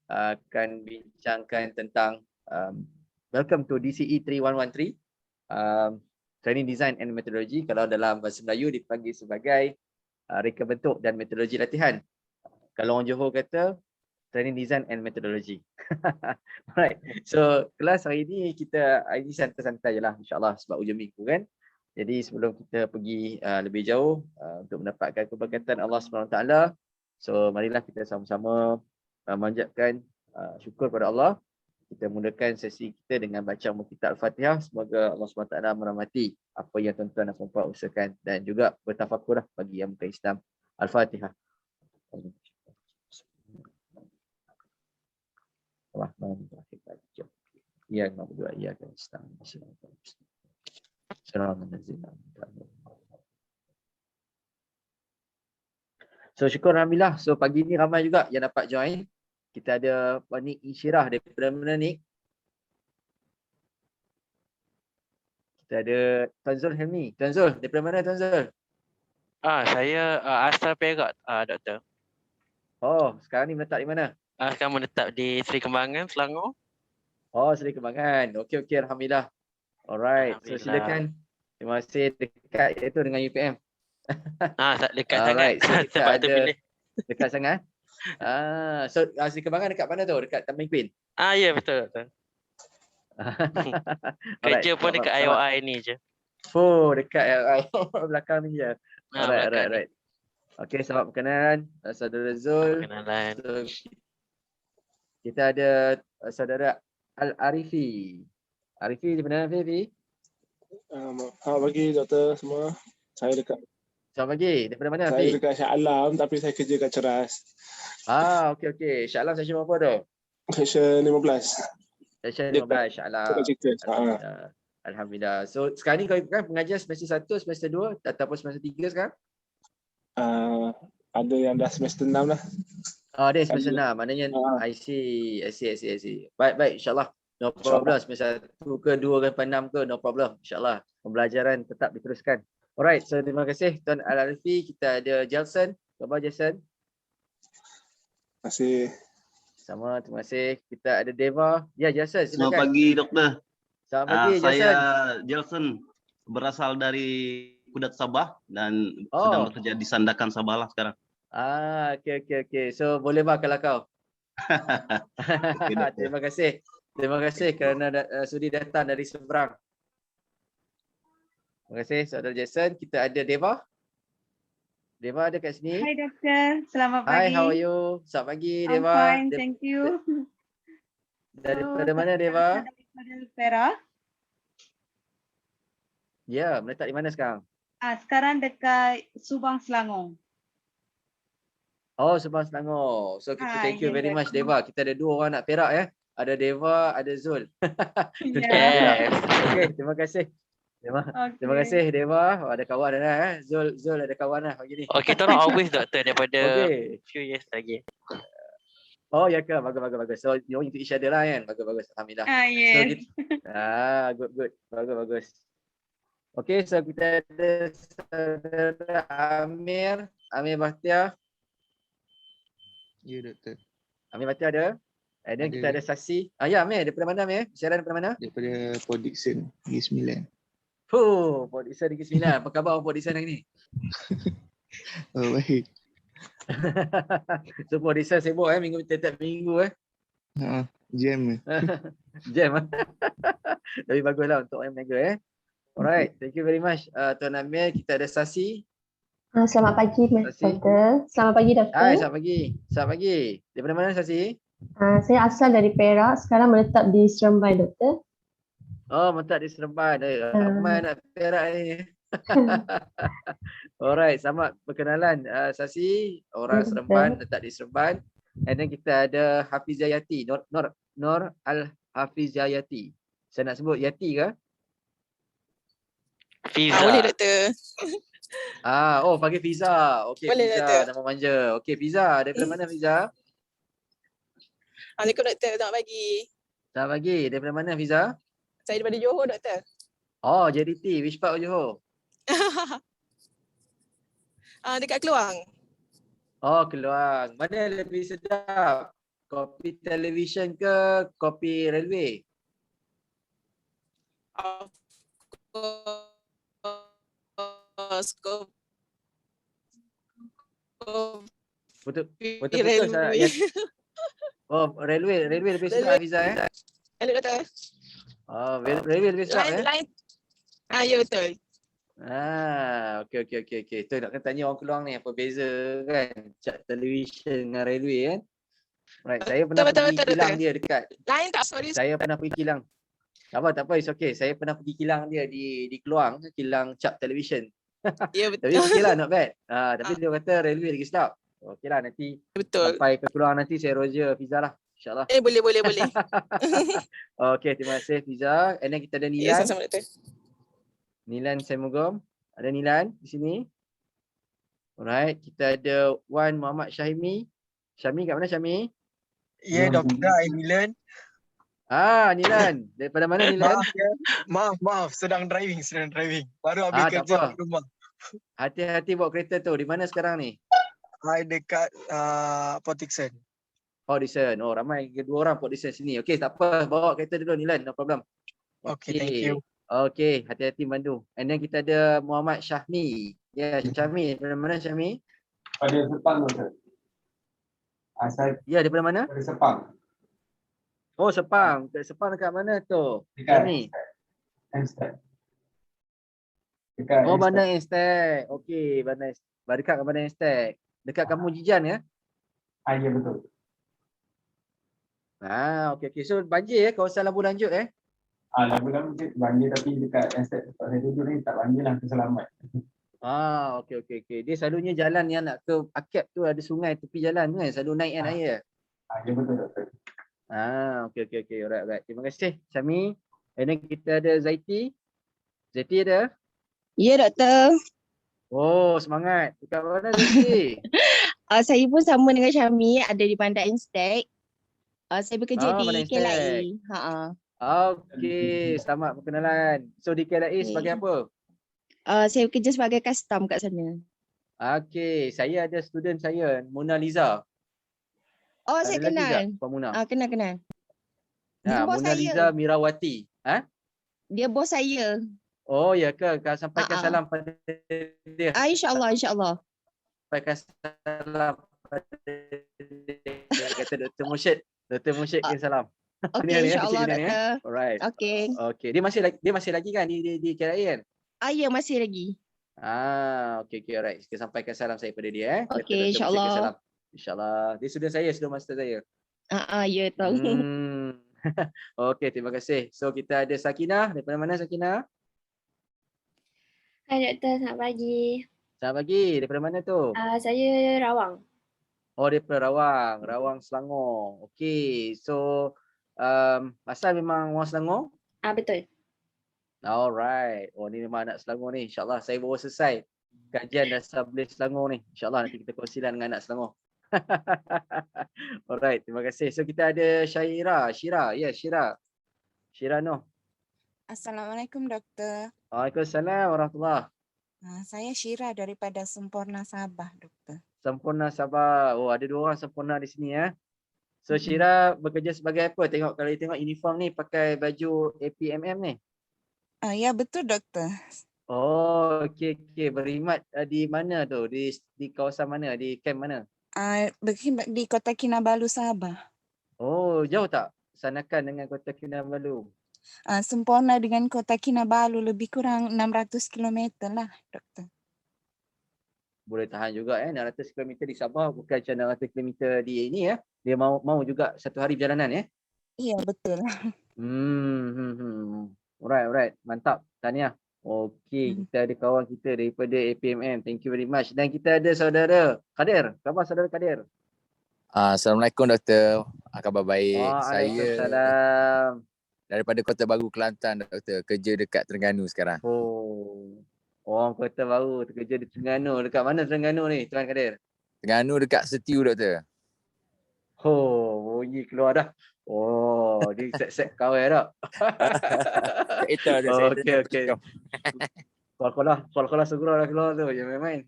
akan bincangkan tentang welcome to DCE 3113, Training Design and Methodology. Kalau dalam bahasa Melayu dipanggil sebagai reka bentuk dan metodologi latihan. Kalau orang Johor kata Training Design and Methodology. Alright. So kelas hari ini kita santai-santai je lah, insyaAllah, sebab hujung minggu kan. Jadi sebelum kita pergi lebih jauh untuk mendapatkan keberkatan Allah SWT, so marilah kita sama-sama memanjatkan syukur kepada Allah. Kita mulakan sesi kita dengan baca kitab Al-Fatihah. Semoga Allah SWT merahmati apa yang tuan-tuan dan puan-puan usahakan dan juga bertafakurlah bagi yang bukan Islam. Al-Fatihah. Ya, berdua ya kan Islam. So syukur alhamdulillah. So pagi ni ramai juga yang dapat join. Kita ada Nik Insyirah daripada mana Nik? Kita ada Tuan Zul Helmi. Tuan Zul, daripada mana Tuan Zul? Saya asal Perak, Doktor. Oh, sekarang ni menetap di mana? Sekarang menetap di Seri Kembangan, Selangor. Oh, Seri Kembangan. Okey, alhamdulillah. Alright, so silakan. Terima kasih, dekat itu dengan UPM. Dekat sangat. So kita Sebab ada tu pilih. dekat sangat. So Seri Kembangan dekat mana tu? Dekat Taman Queen? Ya, betul. Kerja pun dekat IOI ni je. Oh, dekat belakang ni je. Alright. Okey, selamat perkenalan saudara Zul. Perkenalan. So, kita ada saudara Al-Arifi. Arifi di mana Arifi? Selamat pagi doktor semua. Saya dekat. Selamat pagi. Daripada mana Saya dekat Shah Alam tapi saya kerja kat Ceras. Okey. Shah Alam section berapa tu? Section 15. Section 15 Shah Alam. Alhamdulillah. So sekarang ni kau kan pengajar semester 1, semester 2 ataupun semester 3 sekarang? Ada yang dah semester 6 lah. Dia semester 6. Maknanya I see. Baik, insyaAllah. No problem. Semester 1 ke 2 ke 6 ke, no problem. InsyaAllah. Pembelajaran tetap diteruskan. Alright. So terima kasih Tuan Al-Arifi. Kita ada Jelson. Khabar Jelson? Terima kasih. Sama, terima kasih. Kita ada Deva. Ya, Jelson, silakan. Selamat pagi, Doktor. Selamat pagi, Jelson. Saya Jelson, berasal dari Kudat Sabah dan sedang bekerja di Sandakan Sabah lah sekarang. Okey. So boleh kalau kau. Terima kasih. Terima kasih kerana sudi datang dari seberang. Terima kasih Saudara Jason. Kita ada Deva. Deva ada kat sini. Hai doktor, selamat pagi. Hi, how are you? Selamat pagi Deva. I'm fine, thank you. Daripada mana Deva? Daripada Perak. Ya, menetap di mana sekarang? Sekarang dekat Subang, Selangor. Oh, Subang, Selangor. So kita thank you very much Deva. Kita ada 2 orang nak Perak ya. Ada Deva, ada Zul. Okey, terima kasih. Terima kasih Deva. Ada kawan dah Zul ada kawan dah pagi ni. Kita orang always doktor daripada few years lagi. Oh ya ke, bagus. So you into each other lah kan. Bagus. Alhamdulillah. Yes. So, good. Bagus. Okey, so kita ada saudara Amir Bahtiar. Ya doktor. Amir Bahtiar ada. And then kita ada Sasi. Ya Amir, daripada mana Amir? Siaran daripada mana? Daripada Port Dickson, Negeri Sembilan. Port Dickson Negeri Sembilan. Apa khabar Port Dickson hari ni? Oh baik. So Port Dickson sibuk tiap minggu Jam. Jam. Tapi baguslah untuk orang mega Alright, thank you very much Tuan Amir. Kita ada Sasi. Selamat pagi doktor. Selamat pagi doktor. Hai, selamat pagi. Daripada mana Sasi? Saya asal dari Perak, sekarang menetap di Seremban doktor. Oh, menetap di Seremban. Ramai nak Perak ni. Alright, selamat berkenalan Sasi, orang Seremban, menetap di Seremban. And then kita ada Hafizayati, Nur Al-Hafizayati. Saya nak sebut Yati ke? Fiza. Boleh doktor. Panggil Fiza. Okey, boleh, Fiza doktor. nama manja. Okey, Fiza, daripada mana Fiza? Assalamualaikum doktor, selamat pagi. Selamat pagi. Daripada mana Fiza? Saya daripada Johor doktor. Oh, JDT. Which part of Johor? Dekat Keluang. Oh, Keluang. Mana lebih sedap? Kopi television ke kopi railway? Of course, Betul kopi betul saya. railway. Oh, railway lebih sedap Hafiza Hello, doktor. Oh, railway lebih sedap Lain. Ya, betul. Okey. Tu nak tanya orang Keluang ni apa beza kan cat television dengan railway kan. Right, saya pernah pergi kilang dia dekat. Lain tak, sorry. Saya pernah pergi kilang. Tak apa, it's okay. Saya pernah pergi kilang dia di Keluang, kilang cap television. Ya, Tapi betul. okey lah, not bad. Tapi dia kata railway lagi sedap. Okey lah, nanti Betul. sampai ke Keluang nanti saya Roger Fiza lah. InsyaAllah. Boleh. Okey, terima kasih Fiza. And then kita ada Ya, Nilan. sama-sama, doktor. Nilan Semugom. Ada Nilan di sini. Alright, kita ada Wan Muhammad Syahimi. Syami kat mana Syami? Ya, doktor, Nilan. Nilan. Daripada mana Nilan? Maaf, sedang driving. Baru habis tak kerja apa. di rumah. Hati-hati bawa kereta tu. Di mana sekarang ni? Dekat Port Dickson. Port Dickson. Oh, ramai dua orang Port Dickson sini. Okey, tak apa. Bawa kereta dulu Nilan. No problem. Okay, thank you. Okey, hati-hati bantu. And then kita ada Muhammad Syahmi. Ya, Syahmi. Daripada mana Syahmi? Pada Sepang tu. Saya Ya, daripada mana? dari Sepang. Oh, Sepang. Sepang dekat mana tu? Dekat Syahmi. Amsterdam. Dekat Oh, Bandar Estek. Okey, dekat ke Bandar Estek. Dekat kamu Jijan ya? Ya betul. Okey. So banjir kawasan Labu Lanjut Lama-lama banjir tapi dekat estate tempat saya duduk ni tak banjir lah, selamat. Okey. Dia selalunya jalan yang nak ke Akap tu ada sungai tepi jalan kan? Selalu naik kan air. Ya betul doktor. Okey. Alright. Terima kasih Syami. And then kita ada Zaiti. Zaiti ada? Ya, doktor. Oh, semangat. Dekat mana Zaiti? Saya pun sama dengan Syami, ada di Bandar Instead. Saya bekerja Bandar di Instead. KLIA. Okey, selamat perkenalan. So di KLIA sebagai apa? Saya bekerja sebagai custom kat sana. Okey, saya ada student saya, Mona Liza. Oh, Ada saya lagi kenal. tak, Puan Mona? Kenal. Dia bos Mona saya. Liza Mirawati. Dia bos saya. Oh, ya ke? Kau sampaikan salam pada dia. InsyaAllah. Sampaikan salam pada dia. Kata Dr. Mursyid. Dr. Mursyid kirim salam. Okey, insyaAllah, doktor. Alright. Okey. Dia masih lagi kan di KLIA kan? Ya, masih lagi. Okey, alright. Kita sampaikan salam saya pada dia. Kata Okey, Dr. Mursyid kirim insyaAllah. salam. InsyaAllah. Dia student saya, student master saya. Ya, tahu. Okey, terima kasih. So kita ada Sakinah. Daripada mana Sakinah? Hai doktor, selamat pagi. Selamat pagi. Daripada mana tu? Saya Rawang. Oh, daripada Rawang Selangor. Okey. So asal memang orang Selangor? Betul. Alright. Oh, ni memang anak Selangor ni. InsyaAllah saya baru selesai kajian dasar Belis Selangor ni. InsyaAllah nanti kita kongsikan dengan anak Selangor. Alright, terima kasih. So kita ada Syira. Syira Noh. Assalamualaikum doktor. Waalaikumsalam warahmatullahi. Saya Syira daripada Sempurna Sabah doktor. Sempurna Sabah. Oh, ada dua orang sempurna di sini ya. So Syira bekerja sebagai apa? Kalau tengok uniform ni pakai baju APMM ni. Ya betul doktor. Oh, okey. Berkhidmat di mana tu? Di kawasan mana? Di camp mana? Berkhidmat di Kota Kinabalu Sabah. Oh, jauh tak sanakan dengan Kota Kinabalu? Sempurna dengan Kota Kinabalu lebih kurang 600 km lah doktor. Boleh tahan juga 600 km di Sabah, bukan macam 600 km di ini ya. Dia mau juga satu hari perjalanan ya. Iya betul. Alright. Mantap. Tahniah. Okey, kita ada kawan kita daripada APMM. Thank you very much. Dan kita ada saudara Kadir. Khabar saudara Kadir? Assalamualaikum doktor. Khabar baik. Waalaikumsalam. Daripada Kota Baru Kelantan doktor. Kerja dekat Terengganu sekarang. Oh. Orang Kota Baru kerja di Terengganu. Dekat mana Terengganu ni Tuan Kadir? Terengganu dekat Setiu doktor. Oh, bunyi keluar dah. Oh, dia set kawan tak? Itu je. Okey. Kalau segera dah keluar tu, jangan main-main.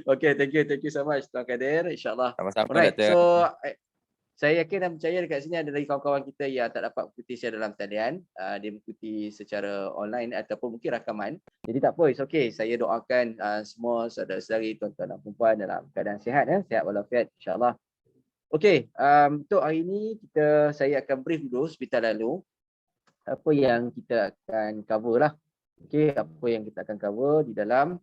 Okay, thank you so much Tuan Kadir, insyaAllah. Sama-sama Alright, doktor. so saya yakin dan percaya dekat sini ada lagi kawan-kawan kita yang tak dapat mengikuti secara dalam talian. Dia mengikuti secara online ataupun mungkin rakaman. Jadi tak apa, it's okay. Saya doakan semua saudara-saudari, tuan-tuan dan puan dalam keadaan sihat, sihat walafiat insya-Allah. Okey, untuk hari ini saya akan brief dulu sebentar lalu apa yang kita akan cover lah. Okey, apa yang kita akan cover di dalam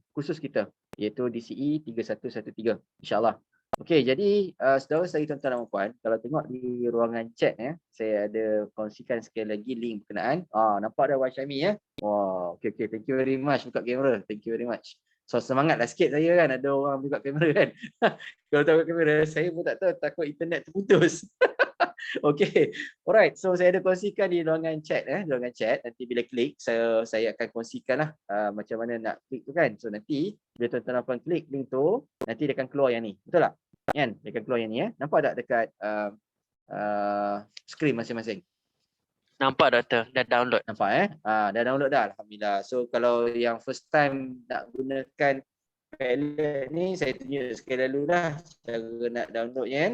kursus kita iaitu DCE 3113 insya-Allah. Okey, jadi saudara-saudari, tuan-tuan dan puan, kalau tengok di ruangan chat saya ada kongsikan sekali lagi link berkenaan. Nampak dah Wan Syami ya? Wow, okey, thank you very much buka kamera. Thank you very much. So semangatlah sikit saya kan, ada orang buka kamera kan. Kalau tak buka kamera, saya pun tak tahu, takut internet terputus. Okey, alright. So saya ada kongsikan di ruangan chat ruangan chat. Nanti bila klik saya akan kongsikan lah macam mana nak klik tu kan. So nanti bila tuan-tuan dan puan klik link tu, nanti dia akan keluar yang ni. Betul tak? Kan? Dia akan keluar yang ni Nampak tak dekat skrin masing-masing? Nampak doktor, dah download. Nampak dah download dah, alhamdulillah. So kalau yang first time nak gunakan Padlet ni, saya tunjuk sekali lalu dah cara nak downloadnya kan.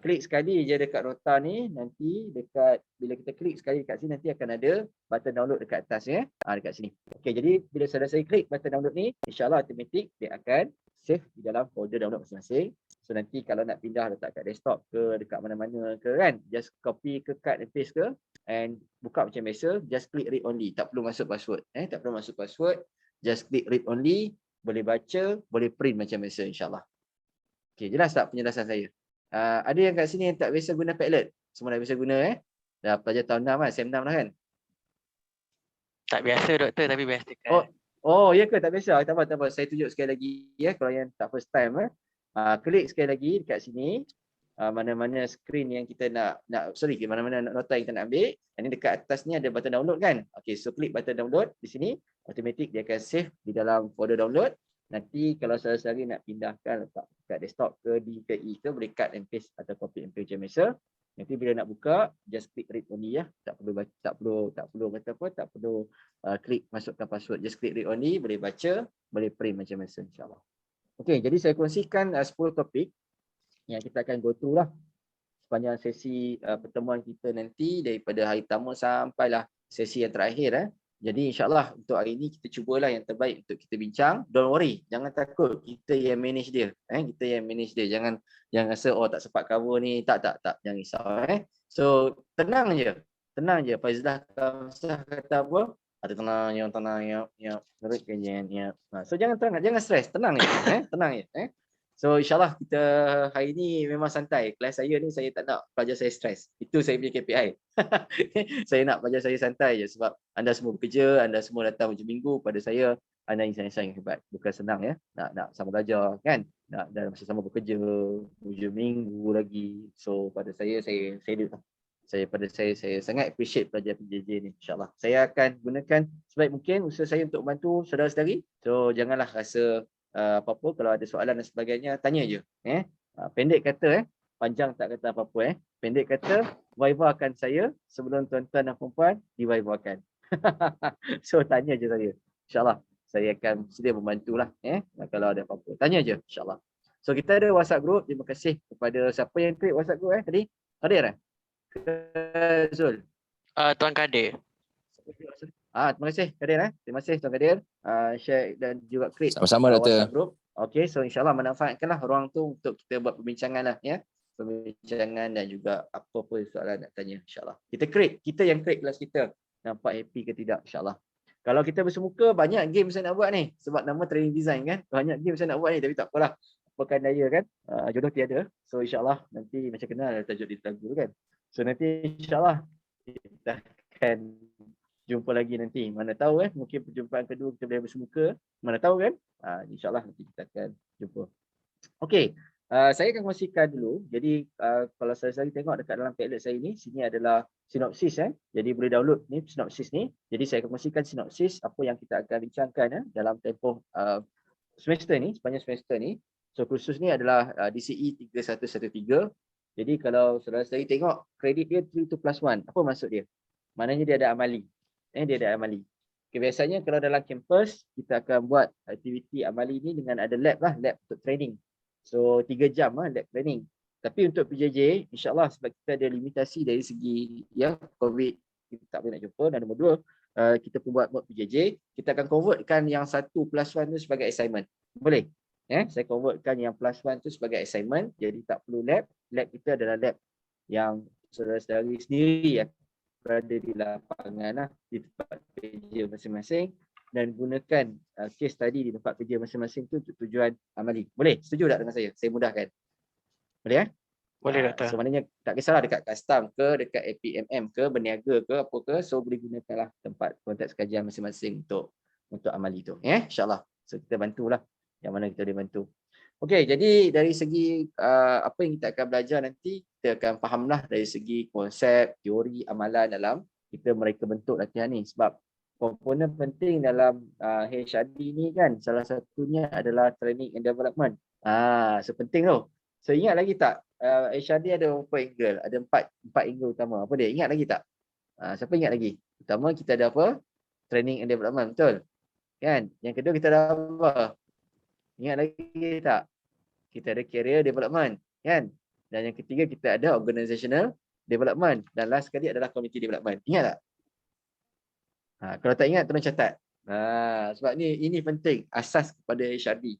Klik sekali je dekat nota ni, nanti dekat bila kita klik sekali dekat sini nanti akan ada button download dekat atas dekat sini. Okey, jadi bila saya klik button download ni, insya-Allah automatik dia akan save di dalam folder download masing-masing. So nanti kalau nak pindah letak kat desktop ke dekat mana-mana ke kan, just copy ke cut and paste ke and buka macam biasa, just klik read only, tak perlu masuk password tak perlu masuk password, just klik read only, boleh baca, boleh print macam biasa insya-Allah. Okey, jelas tak penjelasan saya? Ada yang kat sini yang tak biasa guna Padlet? Semua dah biasa guna Dah pelajar tahun 6 kan, SEM 6 dah kan? Tak biasa doktor, tapi biasa kan. Oh, ya ke tak biasa? Tak apa. Saya tunjuk sekali lagi kalau yang tak first time klik sekali lagi dekat sini. Mana-mana skrin yang kita mana-mana nota yang kita nak ambil. Ini dekat atas ni ada button download kan? Okey, so klik button download di sini, automatik dia akan save di dalam folder download. Nanti kalau saudara-saudari nak pindahkan letak kat desktop ke DKI ke, boleh cut and paste atau copy and paste macam biasa. Nanti bila nak buka, just klik read only Tak perlu klik masukkan password. Just klik read only, boleh baca, boleh print macam biasa insya-Allah. Okey, jadi saya kongsikan 10 topik yang kita akan go through lah sepanjang sesi pertemuan kita nanti daripada hari pertama sampailah sesi yang terakhir Jadi insya-Allah untuk hari ini kita cubalah yang terbaik untuk kita bincang. Don't worry, jangan takut, kita yang manage dia. Kita yang manage dia. Jangan rasa tak sempat cover ni, tak, jangan risau So tenang je. Faizlah Kamsah kata apa? Ada tenang ya. Teruskan je. So jangan stres, tenang je. Tenang je. So insya-Allah kita hari ni memang santai. Kelas saya ni saya tak nak pelajar saya stres. Itu saya punya KPI. Saya nak pelajar saya santai je sebab anda semua bekerja, anda semua datang hujung minggu, pada saya anda insan-insan yang hebat. Bukan senang nak sama belajar kan. Nak dalam sama bekerja hujung minggu lagi. So pada saya sangat appreciate pelajar PJJ ni insya-Allah. Saya akan gunakan sebaik mungkin usaha saya untuk membantu saudara-saudari. So janganlah rasa apa-apa, kalau ada soalan dan sebagainya tanya je. Pendek kata panjang tak kata apa-apa Pendek kata vivakan saya sebelum tuan-tuan dan puan-puan divivakan. So tanya je saya. Insya-Allah saya akan sedia membantulah kalau ada apa-apa. Tanya je insya-Allah. So kita ada WhatsApp group. Terima kasih kepada siapa yang klik WhatsApp group tadi. Kadir Zul. Tuan Kadir. Terima kasih Kadir Terima kasih Tuan Kadir. Share dan juga create Sama-sama WhatsApp group. Okey, so insya-Allah manfaatkanlah ruang tu untuk kita buat perbincangan lah perbincangan dan juga apa-apa soalan nak tanya insya-Allah. Kita yang create kelas kita. Nampak happy ke tidak insya-Allah. Kalau kita bersemuka banyak game saya nak buat ni sebab nama training design kan. Banyak game saya nak buat ni tapi tak apalah. Apakan daya kan. Jodoh tiada. So insya-Allah nanti macam kenal tajuk di lagu kan. So nanti insya-Allah kita akan jumpa lagi nanti. Mana tahu mungkin perjumpaan kedua kita boleh bersemuka. Mana tahu kan? InsyaAllah nanti kita akan jumpa. Okey, saya akan kongsikan dulu. Jadi kalau saya tengok dekat dalam Padlet saya ni, sini adalah sinopsis Jadi boleh download ni sinopsis ni. Jadi saya akan kongsikan sinopsis apa yang kita akan bincangkan dalam tempoh semester ni, sepanjang semester ni. So kursus ni adalah DCE 3113. Jadi kalau saudara-saudari tengok kredit dia 3+1. Apa maksud dia? Maknanya dia ada amali. Dia ada amali. Okay, biasanya kalau dalam kampus kita akan buat aktiviti amali ni dengan ada lab untuk training. So 3 jam lab training. Tapi untuk PJJ, insyaAllah sebab kita ada limitasi dari segi ya COVID, kita tak boleh nak jumpa. Dan nombor 2, kita pun buat mod PJJ, kita akan convertkan yang 1+1 tu sebagai assignment. Boleh? Saya convertkan yang +1 tu sebagai assignment, jadi tak perlu lab. Lab kita adalah lab yang saudara-saudari sendiri yang berada di lapangan lah, di tempat kerja masing-masing, dan gunakan case study di tempat kerja masing-masing tu untuk tujuan amali. Boleh? Setuju tak dengan saya? Saya mudahkan. Boleh? Boleh, Doktor. So maknanya tak kisahlah dekat custom ke, dekat APMM ke, berniaga ke, apa ke, so boleh gunakanlah tempat konteks kajian masing-masing untuk amali tu. InsyaAllah. So kita bantulah yang mana kita boleh bantu. Okey, jadi dari segi apa yang kita akan belajar nanti, kita akan fahamlah dari segi konsep, teori, amalan dalam kita mereka bentuk latihan ni. Sebab komponen penting dalam HRD ni kan, salah satunya adalah training and development. So penting tu. So ingat lagi tak, HRD ada berapa angle? Ada empat angle utama. Apa dia? Ingat lagi tak? Siapa ingat lagi? Pertama kita ada apa? Training and development, betul? Kan? Yang kedua kita ada apa? Ingat lagi tak? Kita ada career development, kan? Dan yang ketiga kita ada organizational development. Dan last sekali adalah community development. Ingat tak? Kalau tak ingat, tolong catat. Sebab ini penting, asas kepada HRD.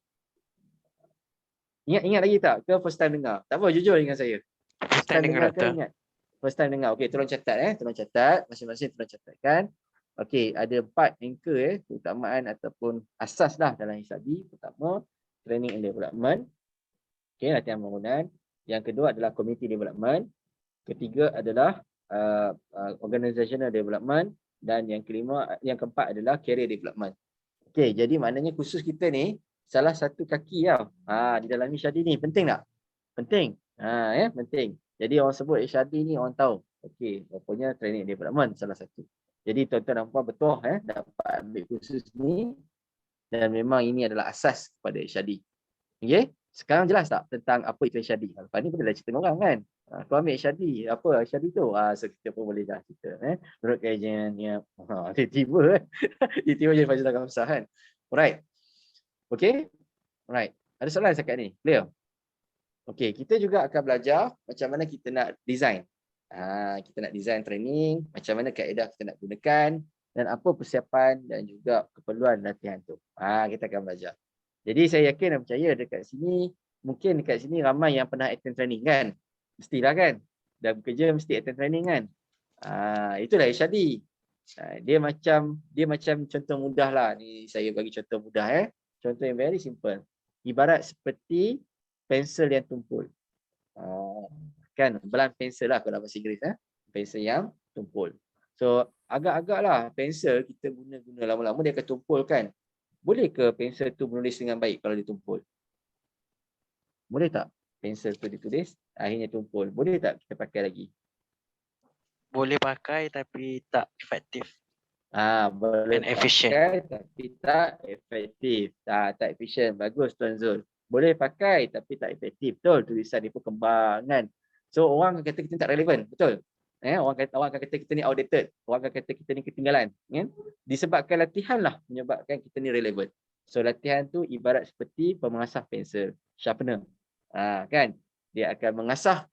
Ingat lagi tak? Ke first time dengar? Tak apa, jujur dengan saya. First time dengar, ke ingat? First time dengar. Okey, tolong catat. Tolong catat. Masing-masing tolong catatkan. Okey, ada 4 anchor keutamaan ataupun asas lah dalam HRD. Pertama, training and development. Okey, latihan bangunan. Yang kedua adalah community development. Ketiga adalah organizational development. Dan yang keempat adalah career development. Okey, jadi maknanya khusus kita ni salah satu kaki tau. Di dalam HRD ni penting tak? Penting. Penting. Jadi orang sebut HRD ni orang tahu. Okey, rupanya training and development salah satu. Jadi tuan-tuan dan puan betul dapat ambil khusus ni, dan memang ini adalah asas kepada HRD. Okey, sekarang jelas tak tentang apa itu HRD? Lepas ni boleh cerita dengan orang kan. Kau ambil HRD, apa HRD tu? So kita pun boleh dah cerita. Menurut kajian ni, tiba-tiba jadi fajar besar kan. Alright. Okey. Alright. Ada soalan sekat ni? Clear? Okey, kita juga akan belajar macam mana kita nak design. Kita nak design training, macam mana kaedah kita nak gunakan, dan apa persiapan dan juga keperluan latihan tu. Kita akan belajar. Jadi saya yakin dan percaya dekat sini, mungkin dekat sini ramai yang pernah attend training kan? Mestilah kan? Dah bekerja mesti attend training kan? Itulah HRD. Dia macam contoh mudah lah. Ni saya bagi contoh mudah Contoh yang very simple. Ibarat seperti pensel yang tumpul. Kan? Blunt pencil lah kalau bahasa Inggeris. Pensel yang tumpul. So agak-agak lah pensel kita guna lama-lama dia akan tumpul kan? Boleh ke pensel tu menulis dengan baik kalau ditumpul? Boleh tak? Pensel tu ditulis, akhirnya tumpul. Boleh tak kita pakai lagi? Boleh pakai tapi tak efektif. Boleh pakai tapi tak efektif. Tak efisien. Bagus Tuan Zul. Boleh pakai tapi tak efektif. Betul, tulisan dia pun kembang kan. So orang akan kata kita tak relevan. Betul. Orang akan kata kita ni outdated. Orang akan kata kita ni ketinggalan. Disebabkan latihan lah menyebabkan kita ni relevan. So latihan tu ibarat seperti pemengasah pensel, sharpener. Kan? Dia akan mengasah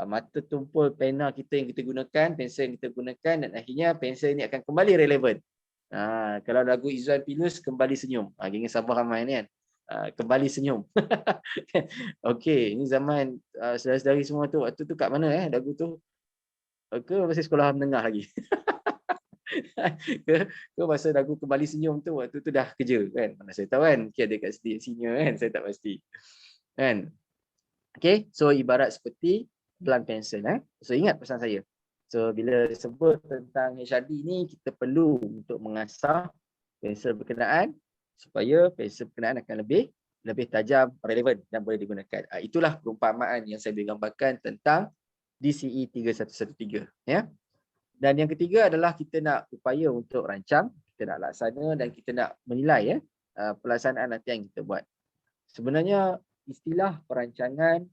mata tumpul pena kita yang kita gunakan, pensel yang kita gunakan, dan akhirnya pensel ini akan kembali relevan. Kalau lagu Izzuan Pilus, Kembali Senyum. Geng Sabah ramai ni kan. Kembali Senyum. Okey, ini zaman saudara-saudari semua tu, waktu tu kat mana lagu tu? Ke masih sekolah menengah lagi? ke masa lagu Kembali Senyum tu waktu tu dah kerja kan? Mana saya tahu kan, mungkin ada kat senior kan, saya tak pasti. Kan? Okay, so ibarat seperti blunt pencil. So ingat pesan saya. So bila sebut tentang HRD ni, kita perlu untuk mengasah pensel berkenaan supaya pensel berkenaan akan lebih tajam, relevan dan boleh digunakan. Itulah perumpamaan yang saya boleh gambarkan tentang DCE 3113. Dan yang ketiga adalah kita nak upaya untuk rancang, kita nak laksana dan kita nak menilai pelaksanaan latihan yang kita buat. Sebenarnya istilah perancangan,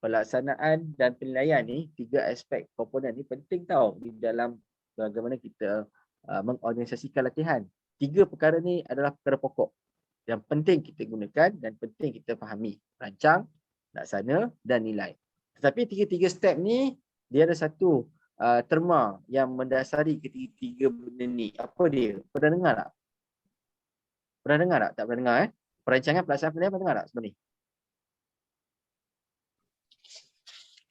pelaksanaan dan penilaian ni, 3 aspek komponen ni penting tau di dalam bagaimana kita mengorganisasikan latihan. 3 perkara ni adalah perkara pokok yang penting kita gunakan dan penting kita fahami. Rancang, laksana dan nilai. Tetapi tiga-tiga step ni dia ada satu terma yang mendasari ketiga-tiga benda ni. Apa dia? Pernah dengar tak? Pernah dengar tak? Tak pernah dengar Perancangan pelaksanaan pilihan pernah dengar tak sebelum ni?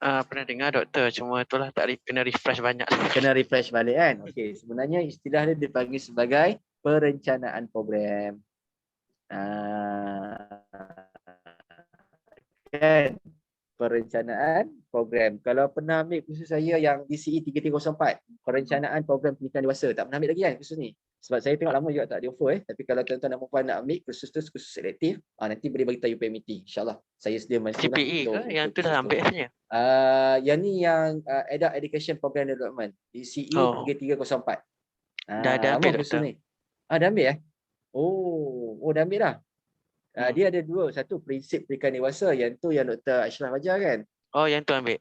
Pernah dengar doktor, cuma itulah kena refresh banyak. Kena refresh balik kan? Okey, sebenarnya istilah dia dipanggil sebagai perencanaan program. Kan? Perencanaan program. Kalau pernah ambil kursus saya yang DCE 3304, perencanaan program pendidikan dewasa, tak pernah ambil lagi kan kursus ni? Sebab saya tengok lama juga tak di offer tapi kalau tuan-tuan dan puan nak ambil kursus tu, kursus selektif, nanti boleh bagi tahu UPMT. InsyaAllah saya sedia masuk CPE ke? Yang tu dah ambil sebenarnya? Yang ni yang Adult Education Program Development, DCE 3304. Dah ambil kursus doktor. ni. Dah ambil dah ambil dah. Dia ada dua, satu prinsip pendidikan dewasa, yang tu yang Dr. Ashraf ajar kan. Yang tu ambil.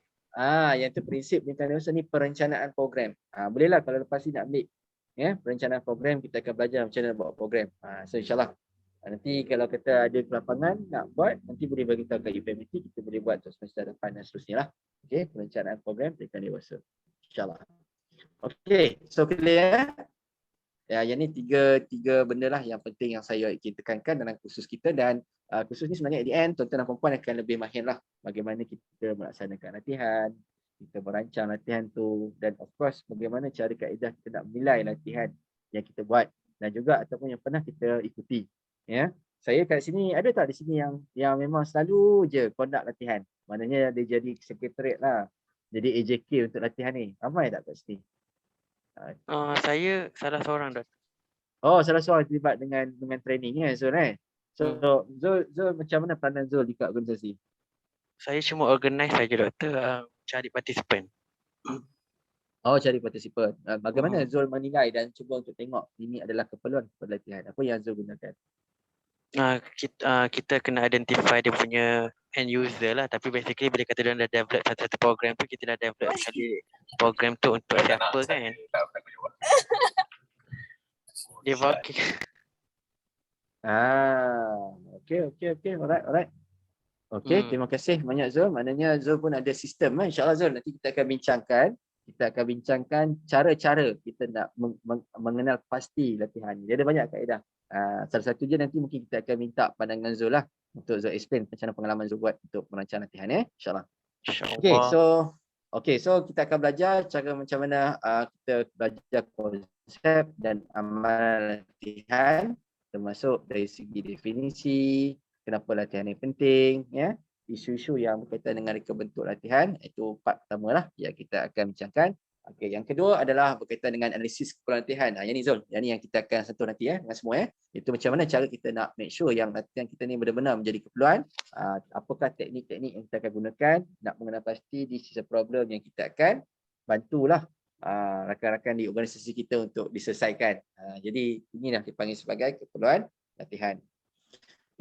Yang tu prinsip pendidikan dewasa, ni perencanaan program. Bolehlah kalau lepas ni nak ambil perencanaan program, kita akan belajar macam mana buat program. So insyaAllah nanti kalau kita ada kelapangan nak buat, nanti boleh bagi tahu kat UPMT, kita boleh buat untuk semester depan dan seterusnya lah. Okey, perencanaan program pendidikan dewasa. InsyaAllah. Okey, so clear yang ni tiga benda lah yang penting yang saya ingin tekankan dalam kursus kita, dan kursus ni sebenarnya at the end tuan-tuan dan puan-puan akan lebih mahir lah bagaimana kita melaksanakan latihan, kita merancang latihan tu, dan of course bagaimana cara kaedah kita nak menilai latihan yang kita buat dan juga ataupun yang pernah kita ikuti. Saya kat sini ada tak di sini yang memang selalu je conduct latihan, maknanya dia jadi sekretariat lah, jadi AJK untuk latihan ni, ramai tak kat sini? Saya salah seorang dah. Salah seorang terlibat dengan training Zul So Zul macam mana peranan Zul di kat organisasi? Saya cuma organize saja doktor, cari partisipan. Cari partisipan. Bagaimana Zul menilai dan cuba untuk tengok ini adalah keperluan pelatihan? Apa yang Zul gunakan? Kita kena identify dia punya end user lah, tapi basically bila kata dia dah develop satu program tu, kita dah develop sekali program tu untuk siapa kan. Dia pakai. Okay. Alright. Okey, terima kasih banyak Zul. Maknanya Zul pun ada sistem. InsyaAllah Zul, nanti kita akan bincangkan cara-cara kita nak mengenal pasti latihan. Dia ada banyak kaedah. Salah satu je nanti mungkin kita akan minta pandangan Zul lah untuk Zul explain macam mana pengalaman Zul buat untuk merancang latihan InsyaAllah. Okay, so kita akan belajar cara macam mana kita belajar konsep dan amalan latihan, termasuk dari segi definisi, kenapa latihan ini penting, isu-isu yang berkaitan dengan reka bentuk latihan. Itu part pertama lah yang kita akan bincangkan. Okey, yang kedua adalah berkaitan dengan analisis keperluan latihan. Yang ni Zul, yang ni yang kita akan sentuh nanti dengan semua Itu macam mana cara kita nak make sure yang latihan kita ni benar-benar menjadi keperluan. Apakah teknik-teknik yang kita akan gunakan, nak mengenal pasti this is a problem yang kita akan bantulah rakan-rakan di organisasi kita untuk diselesaikan. Jadi inilah dipanggil sebagai keperluan latihan.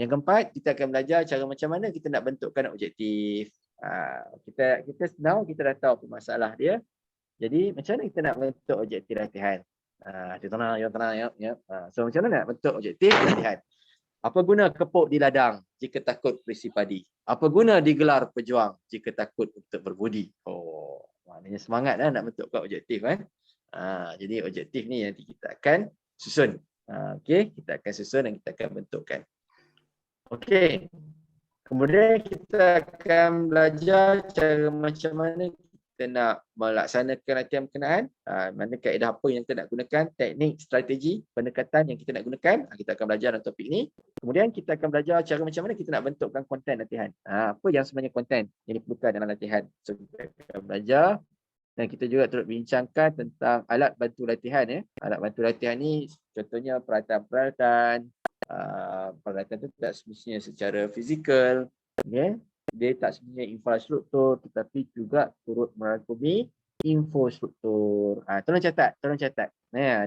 Yang keempat, kita akan belajar cara macam mana kita nak bentukkan objektif. Kita now kita dah tahu apa masalah dia. Jadi macam mana kita nak bentuk objektif latihan? Tenang. So macam mana nak bentuk objektif latihan? Apa guna kepuk di ladang jika takut berisi padi? Apa guna digelar pejuang jika takut untuk berbudi? Maknanya semangat nak bentukkan objektif. Jadi objektif ni nanti kita akan susun. Okey, kita akan susun dan kita akan bentukkan. Okey. Kemudian kita akan belajar cara macam mana kita nak melaksanakan latihan berkenaan, mana kaedah apa yang kita nak gunakan, teknik, strategi, pendekatan yang kita nak gunakan. Kita akan belajar dalam topik ini. Kemudian kita akan belajar cara macam mana kita nak bentukkan konten latihan. Apa yang sebenarnya konten yang diperlukan dalam latihan. So kita akan belajar dan kita juga turut bincangkan tentang alat bantu latihan. Alat bantu latihan ni contohnya peralatan-peralatan. Peralatan itu tak semestinya secara fizikal. Dia tak sebenarnya infrastruktur, tetapi juga turut merangkumi infostruktur. Tolong catat.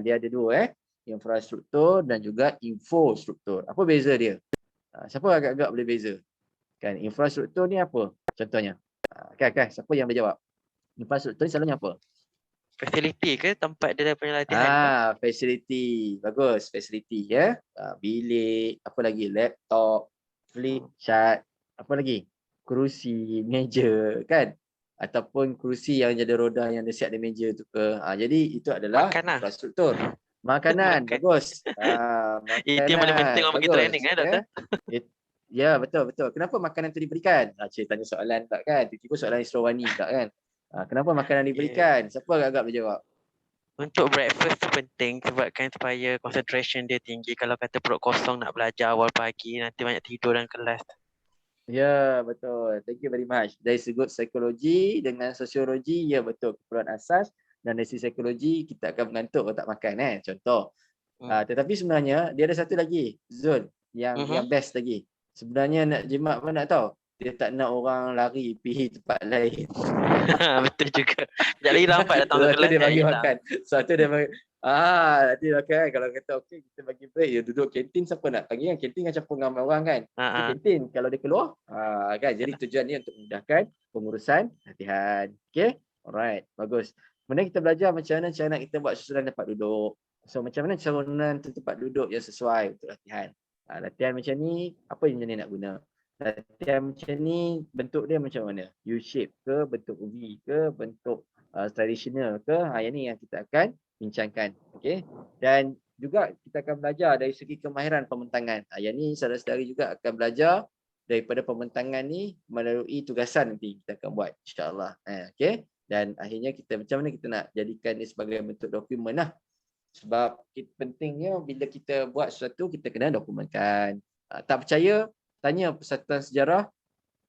Dia ada dua infrastruktur dan juga infostruktur. Apa beza dia? Siapa agak-agak boleh beza? Kan infrastruktur ni apa? Contohnya. Siapa yang boleh jawab? Infrastruktur ni selalunya apa? Fasiliti ke tempat dia punya latihan? Fasiliti. Bagus, fasiliti bilik, apa lagi? Laptop, flip chart, apa lagi? Kerusi, meja, kan? ataupun kerusi yang jadi roda yang dia siap di meja tu ke. Jadi itu adalah infrastruktur. Makanan, bagus. Itu yang paling penting orang pergi bagus, training doktor. Ya, betul. Kenapa makanan tu diberikan? Cik tanya soalan tak kan? Tiba-tiba soalan Israwani tak kan? Kenapa makanan diberikan? Siapa agak-agak berjawab? Untuk breakfast tu penting sebabkan supaya concentration dia tinggi. Kalau kata perut kosong nak belajar awal pagi, nanti banyak tidur dalam kelas. Ya, betul. Thank you very much. Dari sudut psikologi dengan sosiologi, ya betul. Keperluan asas. Dan dari sisi psikologi, kita akan mengantuk kalau tak makan. Contoh. Tetapi sebenarnya, dia ada satu lagi. Zul. Yang best lagi. Sebenarnya nak jimat pun nak tahu. Dia tak nak orang lari pergi tempat lain. Betul juga. Sekejap lagi lambat datang ke kelas. Dia bagi makan. Satu dia bagi. Nanti makan. Kalau kata okey, kita bagi break. Dia duduk kantin, siapa nak panggil kan? Kantin kan campur ramai orang kan? Kantin, kalau dia keluar. Kan? Jadi tujuan ni untuk memudahkan pengurusan latihan. Okay? Alright, bagus. Kemudian kita belajar macam mana cara kita buat susunan tempat duduk. So macam mana susunan tempat duduk yang sesuai untuk latihan. Latihan macam ni, apa yang nak guna? Latihan macam ni, bentuk dia macam mana? U-shape ke, bentuk V ke, bentuk tradisional ke? Yang ni yang kita akan bincangkan. Okay? Dan juga kita akan belajar dari segi kemahiran pembentangan. Yang ni saudara-saudari juga akan belajar daripada pembentangan ni melalui tugasan nanti kita akan buat insyaAllah. Okay? Dan akhirnya kita macam mana kita nak jadikan dia sebagai bentuk dokumen lah. Sebab pentingnya bila kita buat sesuatu, kita kena dokumenkan. Tak percaya, tanya Persatuan Sejarah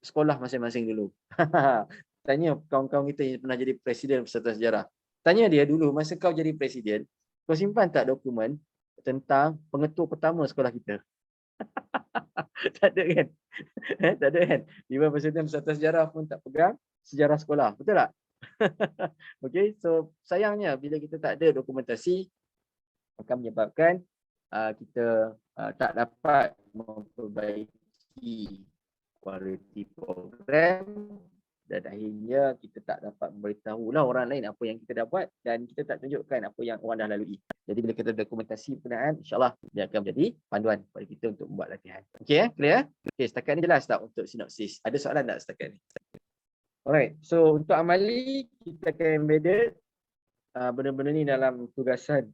sekolah masing-masing dulu. Tanya kawan-kawan kita yang pernah jadi Presiden Persatuan Sejarah. Tanya dia dulu, masa kau jadi Presiden, kau simpan tak dokumen tentang pengetua pertama sekolah kita? Tak ada kan? Tak ada kan? Even Presiden Persatuan Sejarah pun tak pegang sejarah sekolah. Betul tak? Okay, so sayangnya bila kita tak ada dokumentasi akan menyebabkan kita tak dapat memperbaiki kualiti program dan akhirnya kita tak dapat memberitahulah orang lain apa yang kita dah buat dan kita tak tunjukkan apa yang orang dah lalui. Jadi bila kita dokumentasi penggunaan, insyaAllah dia akan menjadi panduan kepada kita untuk membuat latihan. Okay, clear? Okay, setakat ni jelas tak untuk sinopsis? Ada soalan tak setakat ni? Alright, so untuk amali kita akan embedded benda-benda ni dalam tugasan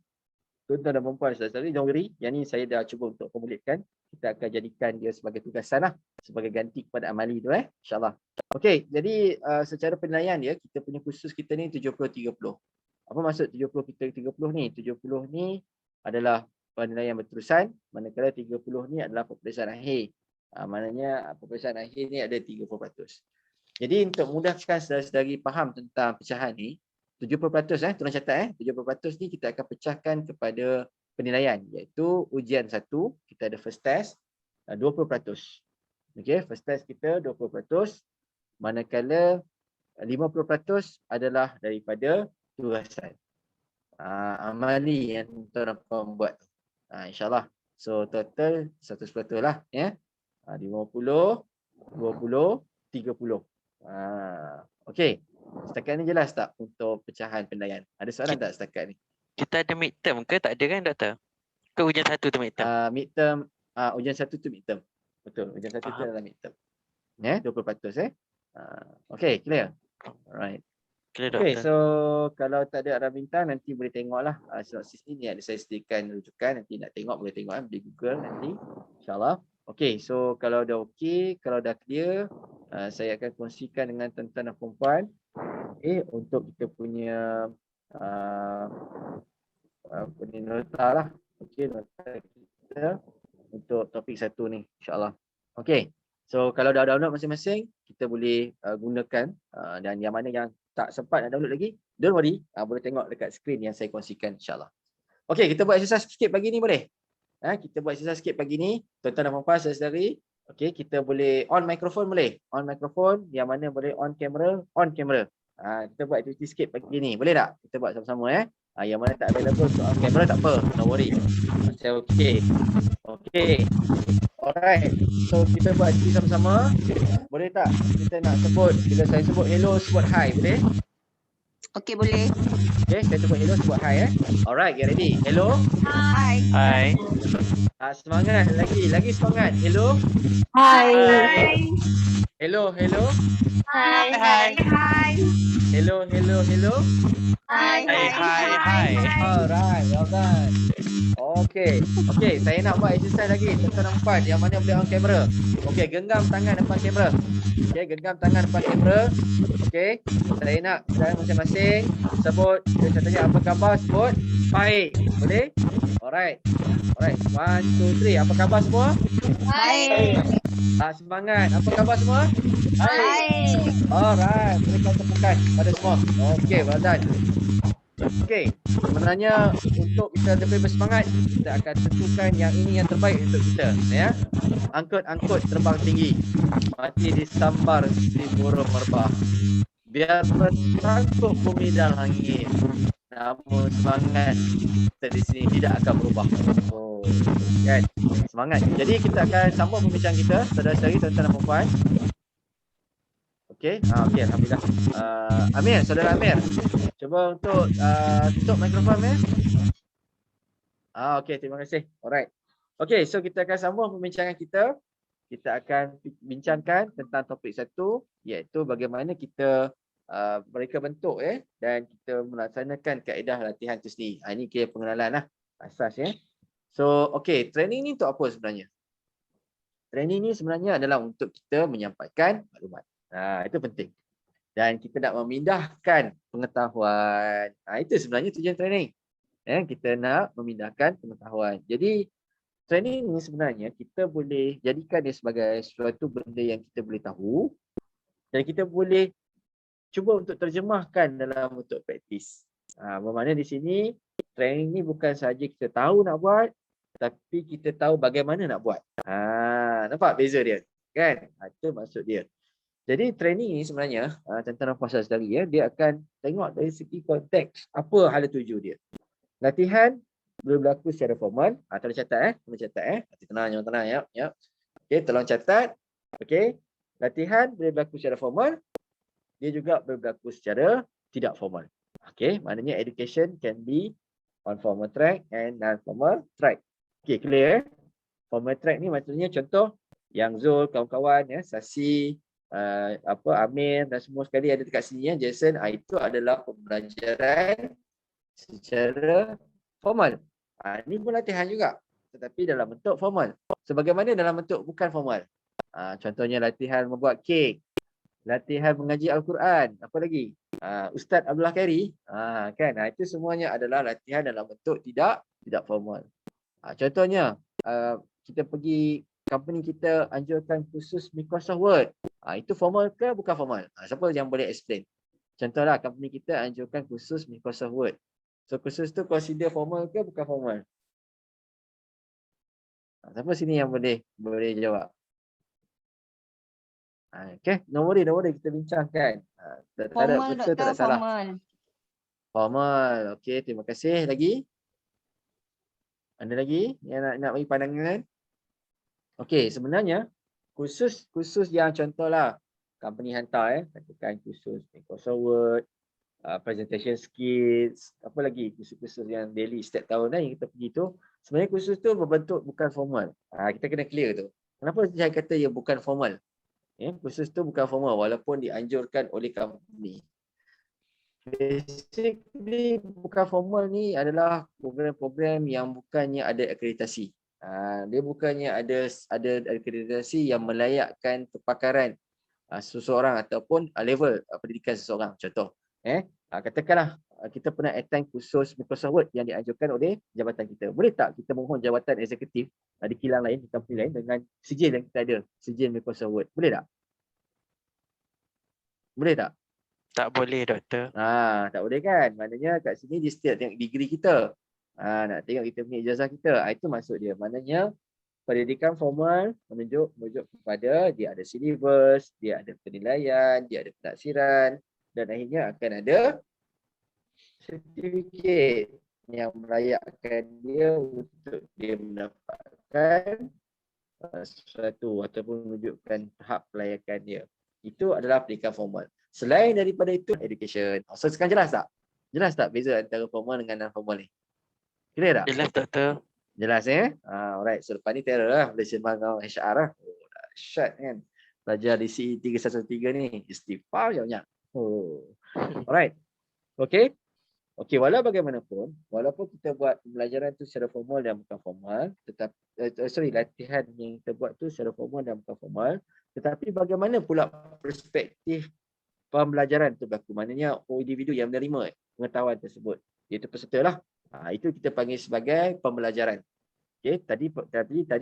tuan-tuan dan puan-puan saudara-saudari. Jangan worry, yang ni saya dah cuba untuk formulatekan. Kita akan jadikan dia sebagai tugasan lah, sebagai ganti kepada amali tu insyaAllah. Okey, jadi secara penilaian dia, kita punya kursus kita ni 70-30. Apa maksud 70 kita 30 ni? 70 ni adalah penilaian berterusan, manakala 30 ni adalah peperiksaan akhir. Maknanya peperiksaan akhir ni ada 30%. Jadi untuk mudahkan saudara-saudari faham tentang pecahan ni, 70% tolong catat 70% ni kita akan pecahkan kepada penilaian, iaitu ujian 1 kita ada first test 20%. Okey, first test kita 20%, manakala 50% adalah daripada tugasan. Amali yang tuan dapat buat. InsyaAllah. So total 100% lah ya. 50, 20, 30. Okey. Setakat ni jelas tak untuk pecahan penilaian? Ada soalan tak setakat ni? Kita ada midterm ke? Tak ada kan doktor? Ke ujian 1 tu midterm? Midterm, ujian 1 tu midterm. Betul, ujian 1 tu adalah midterm. 20%. Okey, clear? Alright. Clear doktor. Okay, so kalau tak ada arah bintang nanti boleh tengoklah sinopsis ni ada saya sediakan rujukan, nanti nak tengok boleh tengok di Google nanti insyaAllah. Okey, so kalau dah okey, kalau dah clear, saya akan kongsikan dengan tuan-tuan dan puan-puan untuk kita punya nota lah. Okey, nota kita untuk topik 1 ni insyaAllah. Okey, so kalau dah download masing-masing, kita boleh gunakan dan yang mana yang tak sempat nak download lagi, don't worry, boleh tengok dekat skrin yang saya kongsikan insyaAllah. Okey, kita buat exercise sikit pagi ni boleh? Kita buat exercise sikit pagi ni, tuan-tuan dan puan-puan saudari. Okey, kita boleh on mikrofon boleh? On mikrofon, yang mana boleh on kamera, on kamera. Kita buat aktiviti sikit pagi ni, boleh tak? Kita buat sama-sama yang mana tak available untuk on kamera tak apa, no worry. Macam okey. Okey. Alright, so kita buat aktiviti sama-sama. Boleh tak? Kita nak sebut, bila saya sebut hello, sebut hi, boleh? Okey, boleh. Okay, saya sebut hello, sebut hi Alright, get ready. Hello. Hi. Hi. Semangat, lagi semangat. Hello. Hi. Hello, hello. Hai. Hai. Hello, hello, hello. Hai. Alright, well done. Okay, saya nak buat exercise lagi. Tentang 4 yang mana boleh on kamera. Okay, genggam tangan depan kamera. Okay, genggam tangan depan kamera. Okay, saya nak masing-masing sebut. Contohnya apa khabar, sebut. Baik, boleh? Alright. 1, 2, 3. Apa khabar semua? Baik. Semangat. Apa khabar semua? Baik. Alright, berikan tepukan pada semua. Okay, well done. Okay, sebenarnya untuk kita lebih bersemangat, kita akan tentukan yang ini yang terbaik untuk kita. Ya, angkut terbang tinggi, mati disambar di burung merbah. Biar bertangkup bumi dan langit, namun semangat kita di sini tidak akan berubah. Oh, kan? Semangat. Jadi kita akan sambung pembicaraan kita, saudara-saudari, tuan-tuan dan puan. Okey, okey, alhamdulillah. Amir, saudara Amir. Cuba untuk tutup mikrofon Amir. Okey, terima kasih. Alright. Okey, so kita akan sambung pembincangan kita. Kita akan bincangkan tentang topik 1, iaitu bagaimana kita mereka bentuk dan kita melaksanakan kaedah latihan itu sendiri. Ini kira pengenalan lah, asas ya. So, okey, training ni untuk apa sebenarnya? Training ni sebenarnya adalah untuk kita menyampaikan maklumat. Itu penting. Dan kita nak memindahkan pengetahuan. Itu sebenarnya tujuan training. Kita nak memindahkan pengetahuan. Jadi training ni sebenarnya kita boleh jadikan dia sebagai sesuatu benda yang kita boleh tahu dan kita boleh cuba untuk terjemahkan dalam bentuk praktis. Bermakna di sini training ni bukan sahaja kita tahu nak buat, tapi kita tahu bagaimana nak buat. Nampak beza dia? Kan? Itu maksud dia. Jadi training ni sebenarnya tentang puasa sekali dia akan tengok dari segi konteks apa hala tuju dia. Latihan boleh berlaku secara formal. Tolong catat tolong catat Tenang ya. Okey, tolong catat. Okey. Latihan boleh berlaku secara formal. Dia juga boleh berlaku secara tidak formal. Okey, maknanya education can be on formal track and non-formal track. Okey, clear? Formal track ni maksudnya contoh yang Zul, kawan-kawan Sasi, Amir dan semua sekali ada dekat sini Jason, itu adalah pembelajaran secara formal. Ini pun latihan juga, tetapi dalam bentuk formal. Sebagaimana dalam bentuk bukan formal. Contohnya latihan membuat kek, latihan mengaji Al-Quran, apa lagi? Ustaz Abdullah Khairi, kan? Itu semuanya adalah latihan dalam bentuk tidak formal. Contohnya kita pergi company kita anjurkan kursus Microsoft Word. Itu formal ke bukan formal? Siapa yang boleh explain? Contohlah company kita anjurkan kursus Microsoft Word. So kursus tu consider formal ke bukan formal? Siapa sini yang boleh jawab? Okay, no worry kita bincangkan. Formal, betul Doktor, tak salah. formal. Okey, terima kasih. Lagi? Ada lagi yang nak bagi pandangan? Okey, sebenarnya kursus yang contohlah company hantar katakan kursus Microsoft Word, presentation skills, apa lagi kursus-kursus yang daily setiap tahun yang kita pergi tu, sebenarnya kursus tu berbentuk bukan formal. Kita kena clear tu. Kenapa saya kata ia bukan formal? Kursus tu bukan formal walaupun dianjurkan oleh company. Basically bukan formal ni adalah program-program yang bukannya ada akreditasi. Dia bukannya ada akreditasi yang melayakkan kepakaran seseorang ataupun level pendidikan seseorang. Contoh, katakanlah kita pernah attend kursus Microsoft Word yang dianjurkan oleh jabatan kita. Boleh tak kita mohon jabatan eksekutif di kilang lain, di company lain dengan sijil yang kita ada, sijil Microsoft Word. Boleh tak? Boleh tak? Tak boleh, Doktor. Tak boleh kan? Maknanya kat sini dia setiap tengok degree kita. Nak tengok kita punya ijazah kita. Itu maksud dia. Maknanya pendidikan formal merujuk kepada dia ada syllabus, dia ada penilaian, dia ada penaksiran dan akhirnya akan ada sertifikat yang melayakkan dia untuk dia mendapatkan sesuatu ataupun menunjukkan tahap kelayakan dia. Itu adalah pendidikan formal. Selain daripada itu, education. So sekarang jelas tak? Jelas tak beza antara formal dengan non-formal ni? Clear tak? Jelas, Doktor. Jelas Alright, so lepas ni terror lah. Boleh sembang dengan HR lah. Dahsyat kan. belajar di CE 313 ni. Istighfar yang banyak. Alright. Okay. Okey, bagaimanapun, walaupun kita buat pembelajaran tu secara formal dan bukan formal, tetapi latihan yang kita buat tu secara formal dan bukan formal, tetapi bagaimana pula perspektif pembelajaran tu berlaku? Maknanya individu yang menerima pengetahuan tersebut, iaitu peserta lah. Itu kita panggil sebagai pembelajaran. Okey, tadi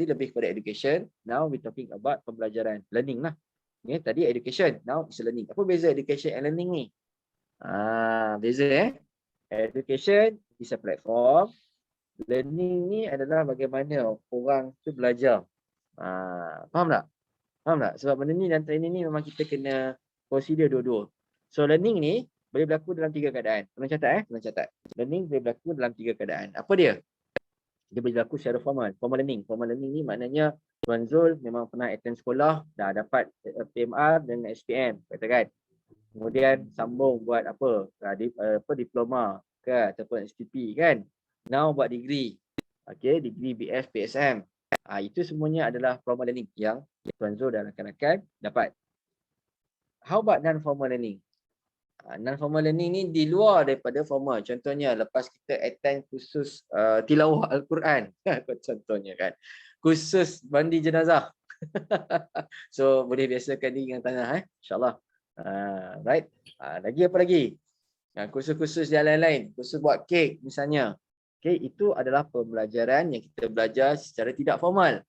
lebih kepada education, now we talking about pembelajaran, learning lah. Okay, tadi education, now is learning. Apa beza education and learning ni? Beza Education is a platform. Learning ni adalah bagaimana orang tu belajar. Faham tak? Faham tak? Sebab benda ni dan training ni memang kita kena consider dua-dua. So learning ni boleh berlaku dalam 3 keadaan. Tolong catat tolong catat. Learning boleh berlaku dalam 3 keadaan. Apa dia? Dia boleh berlaku secara formal. Formal learning. Formal learning ni maknanya Tuan Zul memang pernah attend sekolah, dah dapat PMR dan SPM, katakan. Kemudian sambung buat diploma ke ataupun STP kan. Now buat degree. Okey, degree BF PSM. Itu semuanya adalah formal learning yang Tuan Zul dan rakan-rakan dapat. How about non-formal learning? Non-formal learning ni di luar daripada formal. Contohnya lepas kita attend kursus tilawah Al-Quran. Contohnya kan. Kursus mandi jenazah. So boleh biasakan diri dengan tanah InsyaAllah. Right. Lagi apa lagi? Kursus-kursus yang lain-lain. Kursus buat kek misalnya. Okay, itu adalah pembelajaran yang kita belajar secara tidak formal.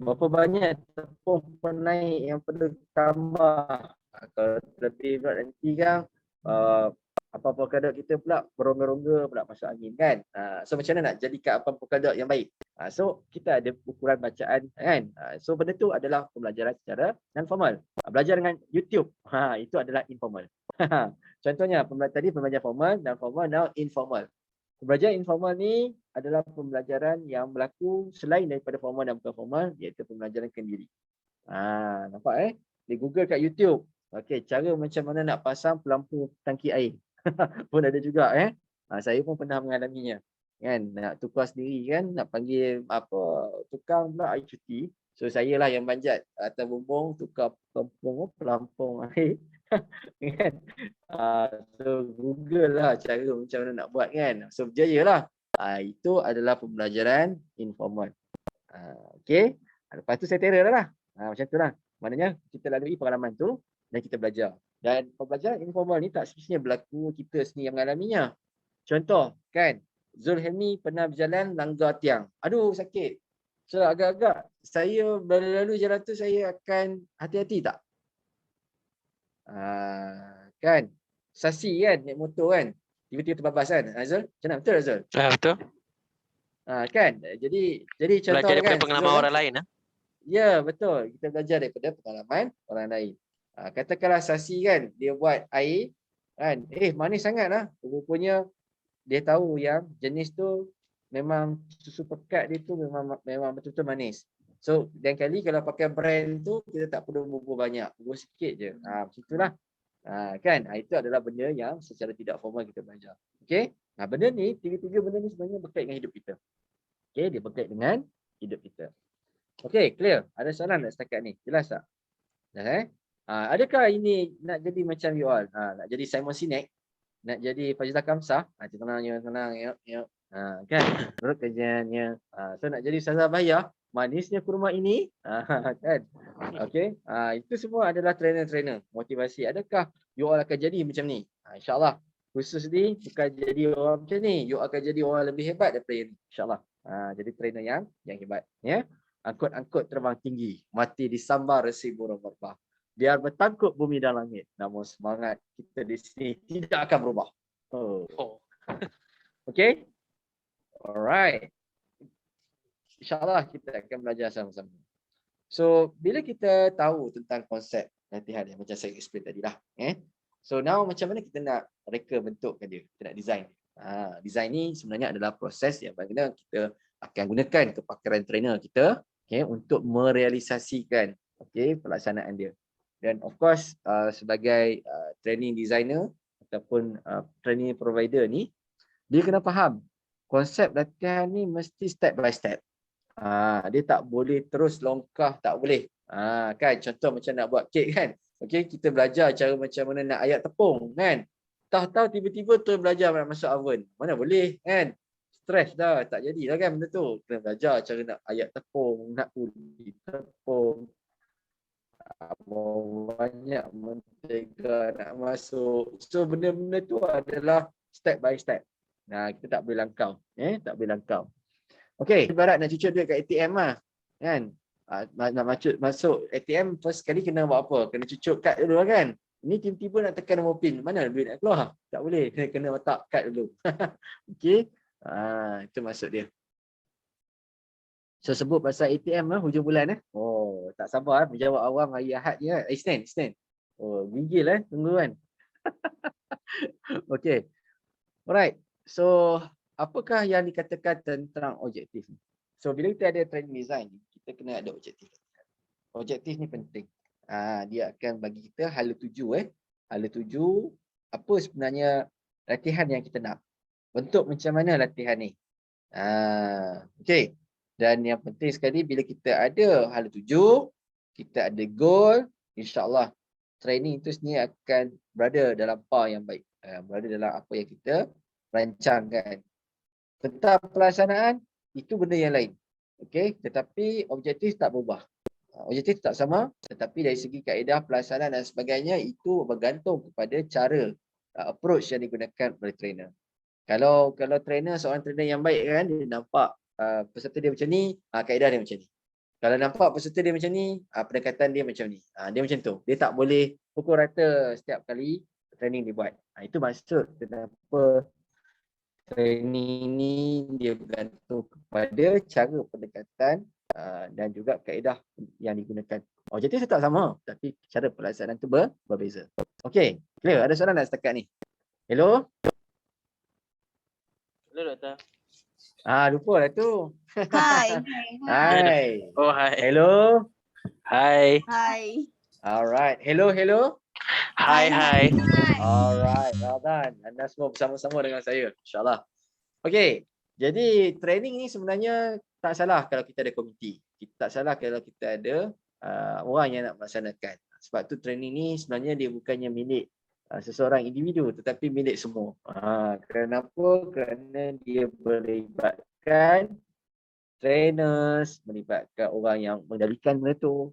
Berapa banyak tepung penaik yang perlu tambah. Kalau lebih berat nanti kan apa-apa kadar kita pula berongga-rongga pula masuk angin kan. So macam mana nak jadikan apa-apa kadar yang baik. So kita ada ukuran bacaan kan. So benda tu adalah pembelajaran secara non formal. Belajar dengan YouTube, itu adalah informal. Contohnya tadi pembelajaran formal dan formal, now informal. Pembelajaran informal ni adalah pembelajaran yang berlaku selain daripada formal dan bukan formal, iaitu pembelajaran kendiri. Nampak Di Google kat YouTube. Okey, cara macam mana nak pasang pelampu tangki air. Pun ada juga saya pun pernah mengalaminya. Kan, nak tukar sendiri kan, nak panggil tukang pula air cuti. So saya lah yang banjat atas bumbung tukar pelampung air. Kan. So Google lah cara macam mana nak buat kan. So berjaya lah. Itu adalah pembelajaran informal. Okey. Lepas tu saya terror lah. Macam tu lah. Maknanya kita lalui pengalaman tu dan kita belajar. Dan pembelajaran informal ni tak semestinya berlaku kita sendiri yang mengalaminya. Contoh kan, Zul Helmi pernah berjalan langgar tiang. Aduh sakit. So agak-agak saya berlalu jalan tu saya akan hati-hati tak? Kan, sasi kan, naik motor kan. Tiba-tiba terbabas kan, Azul? Macam mana? Betul Azul? Betul. Kan, jadi contoh belajar daripada kan, pengalaman Zul, orang lain Ya, betul. Kita belajar daripada pengalaman orang lain. Katakanlah sasi kan, dia buat air kan, manis sangat lah. Rupanya dia tahu yang jenis tu memang susu pekat dia tu memang betul-betul manis. So, dan kali kalau pakai brand tu kita tak perlu bubur banyak, bubur sikit je. Macam itulah. Kan, itu adalah benda yang secara tidak formal kita belajar. Okey. Benda ni, tiga-tiga benda ni sebenarnya berkait dengan hidup kita. Okey, dia berkait dengan hidup kita. Okey, clear? Ada soalan tak setakat ni? Jelas tak? Dah adakah ini nak jadi macam you all? Nak jadi Simon Sinek? Nak jadi Fajilah Kamsah? Tenang, ya. Kan? Menurut kajiannya. So nak jadi Ustazah Bahiyah? Manisnya kurma ini? Kan? Okey. Itu semua adalah trainer-trainer motivasi. Adakah you all akan jadi macam ni? InsyaAllah. Khusus ni bukan jadi orang macam ni. You akan jadi orang lebih hebat daripada ni. InsyaAllah. Jadi trainer yang hebat. Ya. Angkut-angkut terbang tinggi. Mati disambar resi burung berbah. Biar bertangkut bumi dan langit. Namun semangat kita di sini tidak akan berubah. Okay? Alright. InsyaAllah kita akan belajar sama-sama. So, bila kita tahu tentang konsep latihan yang macam saya explain tadi lah. So, now macam mana kita nak reka bentukkan dia? Kita nak design. Design ni sebenarnya adalah proses yang bagaimana kita akan gunakan kepakaran trainer kita untuk merealisasikan pelaksanaan dia. Dan of course sebagai training designer ataupun training provider ni, dia kena faham konsep latihan ni mesti step by step. Dia tak boleh terus longkah, tak boleh. Kan contoh macam nak buat kek kan. Okey, kita belajar cara macam mana nak ayak tepung kan. Tahu-tahu tiba-tiba tu belajar nak masuk oven. Mana boleh kan. Stres dah, tak jadilah kan benda tu. Kena belajar cara nak ayak tepung, nak undi tepung. Banyak mentega nak masuk. So benda-benda tu adalah step by step. Kita tak boleh langkau. Tak boleh langkau. Okey, ibarat nak cucuk duit kat ATM lah. Kan? Nak masuk ATM first kali kena buat apa? Kena cucuk kad dulu lah kan? Ni tiba-tiba nak tekan nombor PIN. Mana duit nak keluar? Tak boleh. Kena letak kad dulu. Okey. Itu maksud dia. So sebut pasal ATM lah hujung bulan Oh, tak sabar menjawab awam hari Ahad je kan. Isnin. Oh, gigil tunggu kan. Okey. Alright. So, apakah yang dikatakan tentang objektif ni? So, bila kita ada training design ni, kita kena ada objektif. Objektif ni penting. Dia akan bagi kita hala tuju Hala tuju apa sebenarnya latihan yang kita nak. Bentuk macam mana latihan ni. Okey. Dan yang penting sekali bila kita ada hala tuju, kita ada goal, insya-Allah training itu sendiri akan berada dalam par yang baik. Berada dalam apa yang kita rancangkan. Tentang pelaksanaan, itu benda yang lain. Okey, tetapi objektif tak berubah. Objektif tak sama, tetapi dari segi kaedah pelaksanaan dan sebagainya, itu bergantung kepada cara approach yang digunakan oleh trainer. Kalau trainer, seorang trainer yang baik kan, dia nampak peserta dia macam ni, kaedah dia macam ni. Kalau nampak peserta dia macam ni, pendekatan dia macam ni. Dia macam tu. Dia tak boleh pukul rata setiap kali training dibuat. Itu maksud kenapa training ni dia bergantung kepada cara pendekatan dan juga kaedah yang digunakan. Objektif tetap sama, tapi cara pelaksanaan tu berbeza. Okey, clear? Ada soalan tak setakat ni? Hello? Hello doktor. Lupa lah tu. Hai. Hai. Oh, hi. Hello? Hi. Hai. Alright. Hello. Hi. Alright, well done. Anda semua bersama-sama dengan saya, insyaAllah. Okey, jadi training ni sebenarnya tak salah kalau kita ada komiti. Tak salah kalau kita ada orang yang nak melaksanakan. Sebab tu training ni sebenarnya dia bukannya milik seseorang individu tetapi milik semua. Kenapa? Kerana dia melibatkan trainers, melibatkan orang yang mengendalikan benda tu,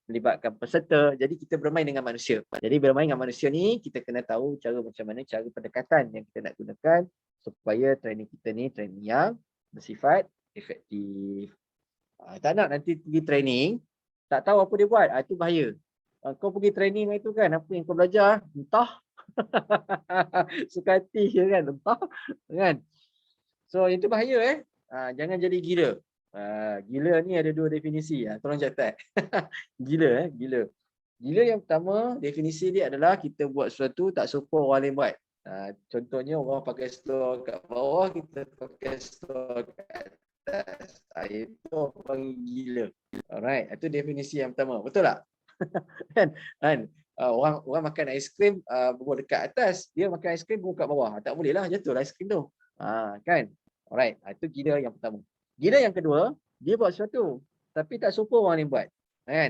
melibatkan peserta. Jadi kita bermain dengan manusia. Jadi bermain dengan manusia ni kita kena tahu cara macam mana cara pendekatan yang kita nak gunakan supaya training kita ni training yang bersifat efektif. Tak nak nanti pergi training tak tahu apa dia buat, itu bahaya. Kau pergi training itu kan, apa yang kau belajar entah suka hati kan, entah kan. So itu bahaya jangan jadi gila. Gila ni ada dua definisi, tolong catat. Gila. Gila yang pertama definisi dia adalah kita buat sesuatu tak serupa orang lain buat. Contohnya orang pakai store kat bawah, kita pakai store kat atas. Itu orang gila. Alright, itu definisi yang pertama. Betul tak? kan? Orang makan aiskrim berbual dekat atas, dia makan aiskrim berbual kat bawah. Tak boleh lah, jatuh lah aiskrim tu. Kan? Alright, itu gila yang pertama. Gila yang kedua, dia buat sesuatu tapi tak serupa orang lain buat. Kan?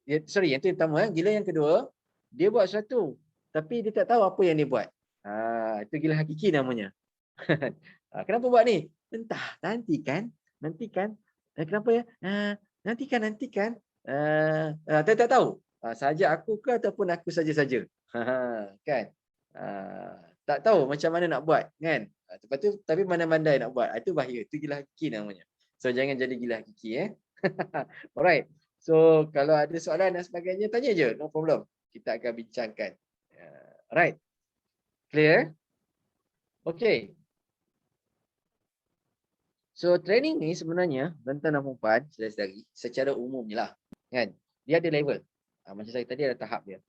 Yang itu yang pertama. Gila yang kedua, dia buat sesuatu tapi dia tak tahu apa yang dia buat. Itu gila hakiki namanya. Kenapa buat ni? Entah, nantikan. Kenapa ya? Nantikan. Tak tahu. Saja aku ke ataupun aku saja-saja. Kan? Tak tahu macam mana nak buat, kan? Lepas tu tapi mana-mandai nak buat. Itu bahaya. Itu gila hakiki namanya. So jangan jadi gila hakiki Alright. So kalau ada soalan dan sebagainya tanya je, no problem. Kita akan bincangkan. Alright. Clear? Okay. So training ni sebenarnya Rentan dan Perempuan saudara-saudari secara umumnya lah, kan? Dia ada level. Macam saya tadi ada tahap dia.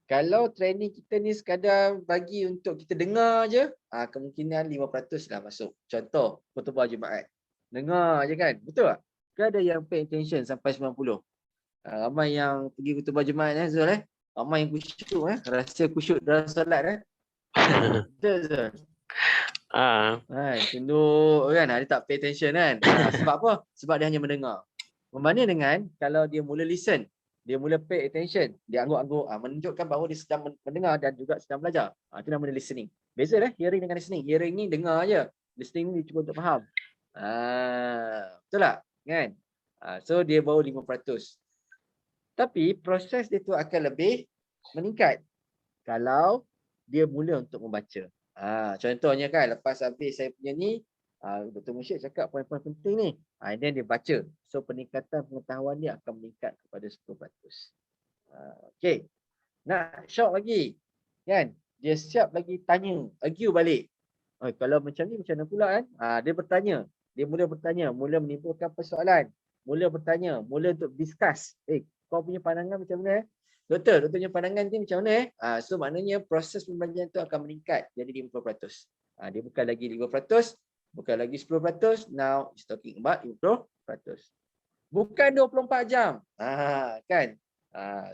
Kalau training kita ni sekadar bagi untuk kita dengar je, kemungkinan 5% lah masuk. Contoh, khutbah Jumaat. Dengar je kan? Betul tak? Ke ada yang pay attention sampai 90? Ramai yang pergi khutbah Jumaat Zul Ramai yang kusyuk rasa kusyuk dalam solat Betul Zul? Tunduk kan? Dia tak pay attention kan? Sebab apa? Sebab dia hanya mendengar. Berbanding dengan kalau dia mula listen. dia mula pay attention, dia angguk-angguk, menunjukkan bahawa dia sedang mendengar dan juga sedang belajar. Itu nama dia listening. Beza hearing dengan listening. Hearing ni dengar je, listening ni cuba untuk faham. Betul tak? Kan? So dia baru 5%. Tapi proses dia tu akan lebih meningkat kalau dia mula untuk membaca. Contohnya kan, lepas habis saya punya ni, Dr. Musyid cakap poin-poin penting ni. Dan dia baca. So peningkatan pengetahuan dia akan meningkat kepada 10%. Okay. Nak shock lagi. Kan? Dia siap lagi tanya. Argue balik. Kalau macam ni macam mana pula kan? Dia bertanya. Dia mula bertanya. Mula menimbulkan persoalan. Mula bertanya. Mula untuk discuss. Kau punya pandangan macam mana? Doktor punya pandangan ni macam mana? So maknanya proses pembelajaran tu akan meningkat jadi 50%. Dia bukan lagi 5%. Bukan lagi 10%, now it's talking about 50%. Bukan 24 jam. Kan?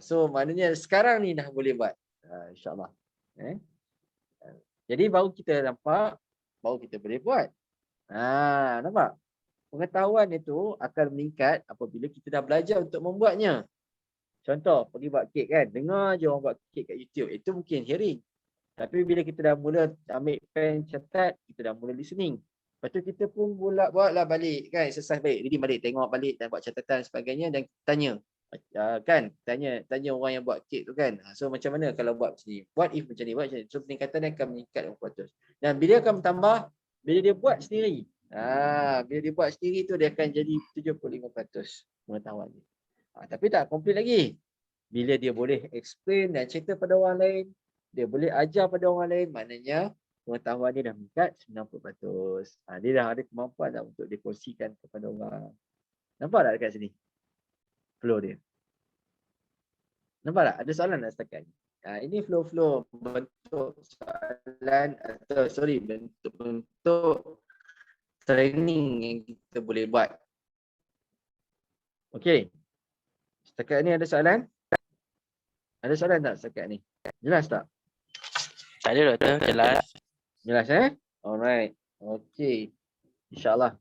So maknanya sekarang ni dah boleh buat. InsyaAllah. Jadi baru kita nampak, baru kita boleh buat. Nampak? Pengetahuan itu akan meningkat apabila kita dah belajar untuk membuatnya. Contoh, pergi buat kek kan. Dengar je orang buat kek kat YouTube. Itu mungkin hearing. Tapi bila kita dah mula ambil pen, catat, kita dah mula listening. Lepas tu kita pun buatlah balik kan, exercise balik, reading balik, tengok balik dan buat catatan sebagainya dan tanya. Kan, tanya orang yang buat kek tu kan. So macam mana kalau buat macam ni? What if macam ni, buat macam ni. So peningkatan dia akan meningkat 50%. Dan bila akan bertambah, bila dia buat sendiri. Bila dia buat sendiri tu dia akan jadi 75% pengetahuan dia. Tapi tak komplit lagi. Bila dia boleh explain dan cerita pada orang lain, dia boleh ajar pada orang lain, maknanya pengetahuan dia dah meningkat 90%. Dia dah ada kemampuan dah untuk dikongsikan kepada orang. Nampak tak dekat sini? Flow dia. Nampak tak? Ada soalan tak setakat ni? Ini flow-flow bentuk soalan atau bentuk-bentuk training yang kita boleh buat. Okey. Setakat ni ada soalan? Ada soalan tak setakat ni? Jelas tak? Tak ada doktor, jelas. Jelas Alright. Okey. InsyaAllah.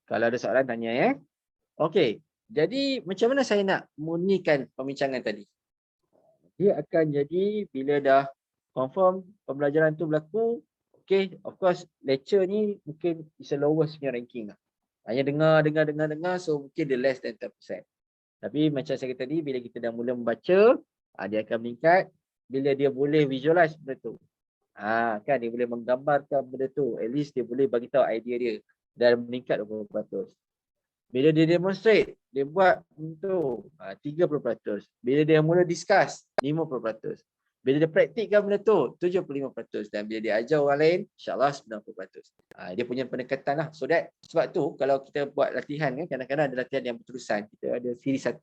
Kalau ada soalan tanya Okey. Jadi macam mana saya nak murnikan pembincangan tadi? Dia akan jadi bila dah confirm pembelajaran tu berlaku. Okay, of course lecture ni mungkin is the lowest punya ranking lah. Hanya dengar, so mungkin dia less than 10%. Tapi macam saya kata tadi, bila kita dah mula membaca, dia akan meningkat. Bila dia boleh visualize benda tu. Kan dia boleh menggambarkan benda tu. At least dia boleh bagi tahu idea dia dan meningkat 20%. Bila dia demonstrate, dia buat tu 30%. Bila dia mula discuss, 50%. Bila dia praktikkan benda tu, 75%. Dan bila dia ajar orang lain, insyaAllah 90%. Dia punya pendekatan lah. So that, sebab tu kalau kita buat latihan kan, kadang-kadang ada latihan yang berterusan. Kita ada siri 1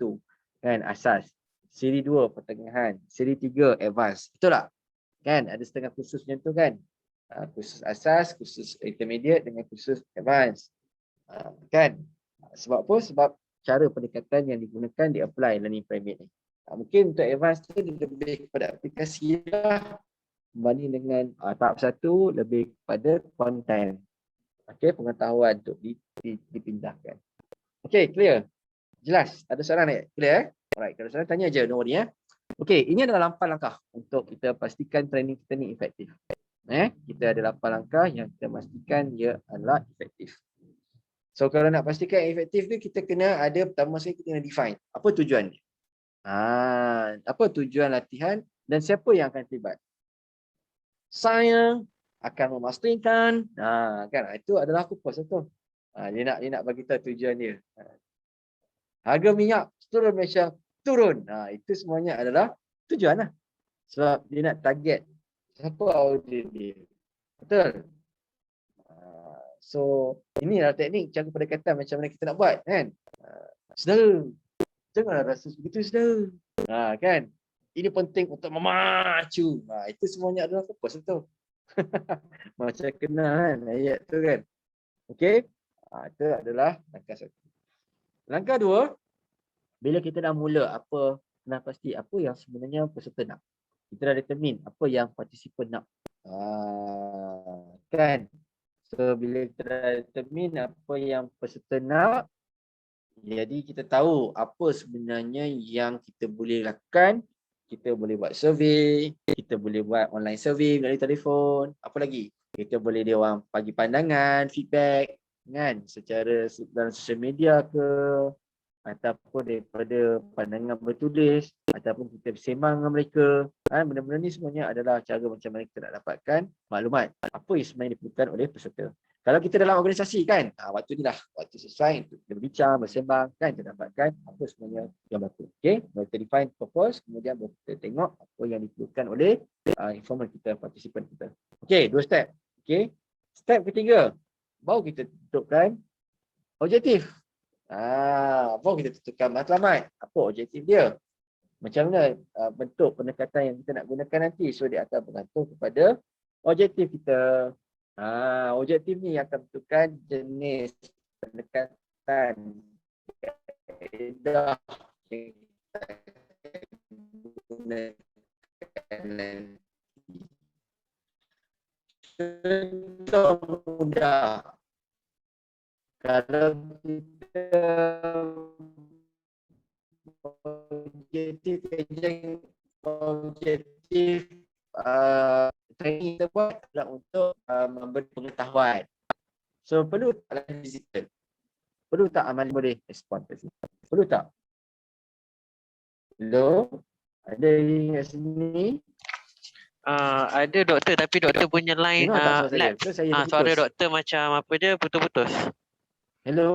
kan, asas. Siri 2 pertengahan. Siri 3 advance. Betul tak? Kan ada setengah kursus macam tu kan. Kursus asas, kursus intermediate dengan kursus advance. Kan? Sebab apa? Sebab cara pendekatan yang digunakan di apply learning pyramid ni. Mungkin untuk advance tu lebih kepada aplikasi lah berbanding dengan tahap 1 lebih kepada content. Okey, pengetahuan untuk dipindahkan. Okey, clear? Jelas? Ada soalan tak? Clear? Alright, kalau soalan tanya je, no worry Okey, ini adalah 8 langkah untuk kita pastikan training kita ni efektif. Kita ada 8 langkah yang kita pastikan dia adalah efektif. So kalau nak pastikan efektif tu kita kena ada, pertama sekali kita kena define apa tujuan dia. Apa tujuan latihan dan siapa yang akan terlibat. Saya akan memastikan kan itu adalah fokus tu. Dia nak bagi tahu tujuan dia. Harga minyak seluruh Malaysia turun. Itu semuanya adalah tujuan lah. Sebab dia nak target siapa audit dia. Betul? So inilah teknik cara pendekatan macam mana kita nak buat kan. Saudara, janganlah rasa begitu saudara. Kan? Ini penting untuk memacu. Itu semuanya adalah fokus tu. Macam kenal kan ayat tu kan. Okey? Itu adalah langkah 1. Langkah 2, bila kita dah mula apa, nak pasti apa yang sebenarnya peserta nak. Kita dah determine apa yang participant nak. Kan? So bila kita dah determine apa yang peserta nak, Jadi kita tahu apa sebenarnya yang kita boleh lakukan. Kita boleh buat survey, kita boleh buat online survey melalui telefon. Apa lagi? Kita boleh dia orang bagi pandangan, feedback kan secara dalam sosial media ke, ataupun daripada pandangan bertulis, ataupun kita bersembang dengan mereka. Benda-benda ni semuanya adalah cara macam mana kita nak dapatkan maklumat apa yang sebenarnya diperlukan oleh peserta. Kalau kita dalam organisasi kan, waktu ni lah waktu sesuai untuk kita berbincang, bersembang kan, kita dapatkan apa sebenarnya yang berlaku. Okay, kita define purpose, kemudian kita tengok apa yang diperlukan oleh informan kita, partisipan kita. Okay, 2 step. Okay, step ketiga, baru kita tentukan objektif. Baru kita tentukan matlamat. Apa objektif dia? Macam mana bentuk pendekatan yang kita nak gunakan nanti. So dia akan bergantung kepada objektif kita. Objektif ni akan menentukan jenis pendekatan kaedah yang kita gunakan nanti. Contoh mudah. Kalau kita objektif training kita buat adalah untuk memberi pengetahuan. So perlu tak digital? Perlu tak amal boleh respon ke sini? Perlu tak? Hello? Ada yang kat sini? Ada doktor tapi doktor punya line Dengar tak suara saya? lag. Ke saya Suara terputus? doktor macam apa dia putus-putus. Hello?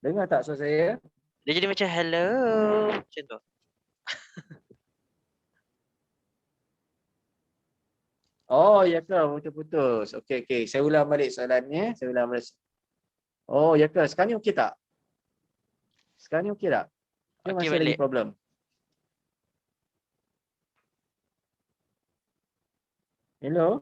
Dengar tak suara saya? Dia jadi macam hello macam tu. Oh, ya ke? Putus-putus. Okey. Saya ulang balik soalannya. Saya ulang balik. Oh, ya ke? Sekarang ni okey tak? Sekarang ni okey tak? Ke Okey masih lagi balik. problem? Hello?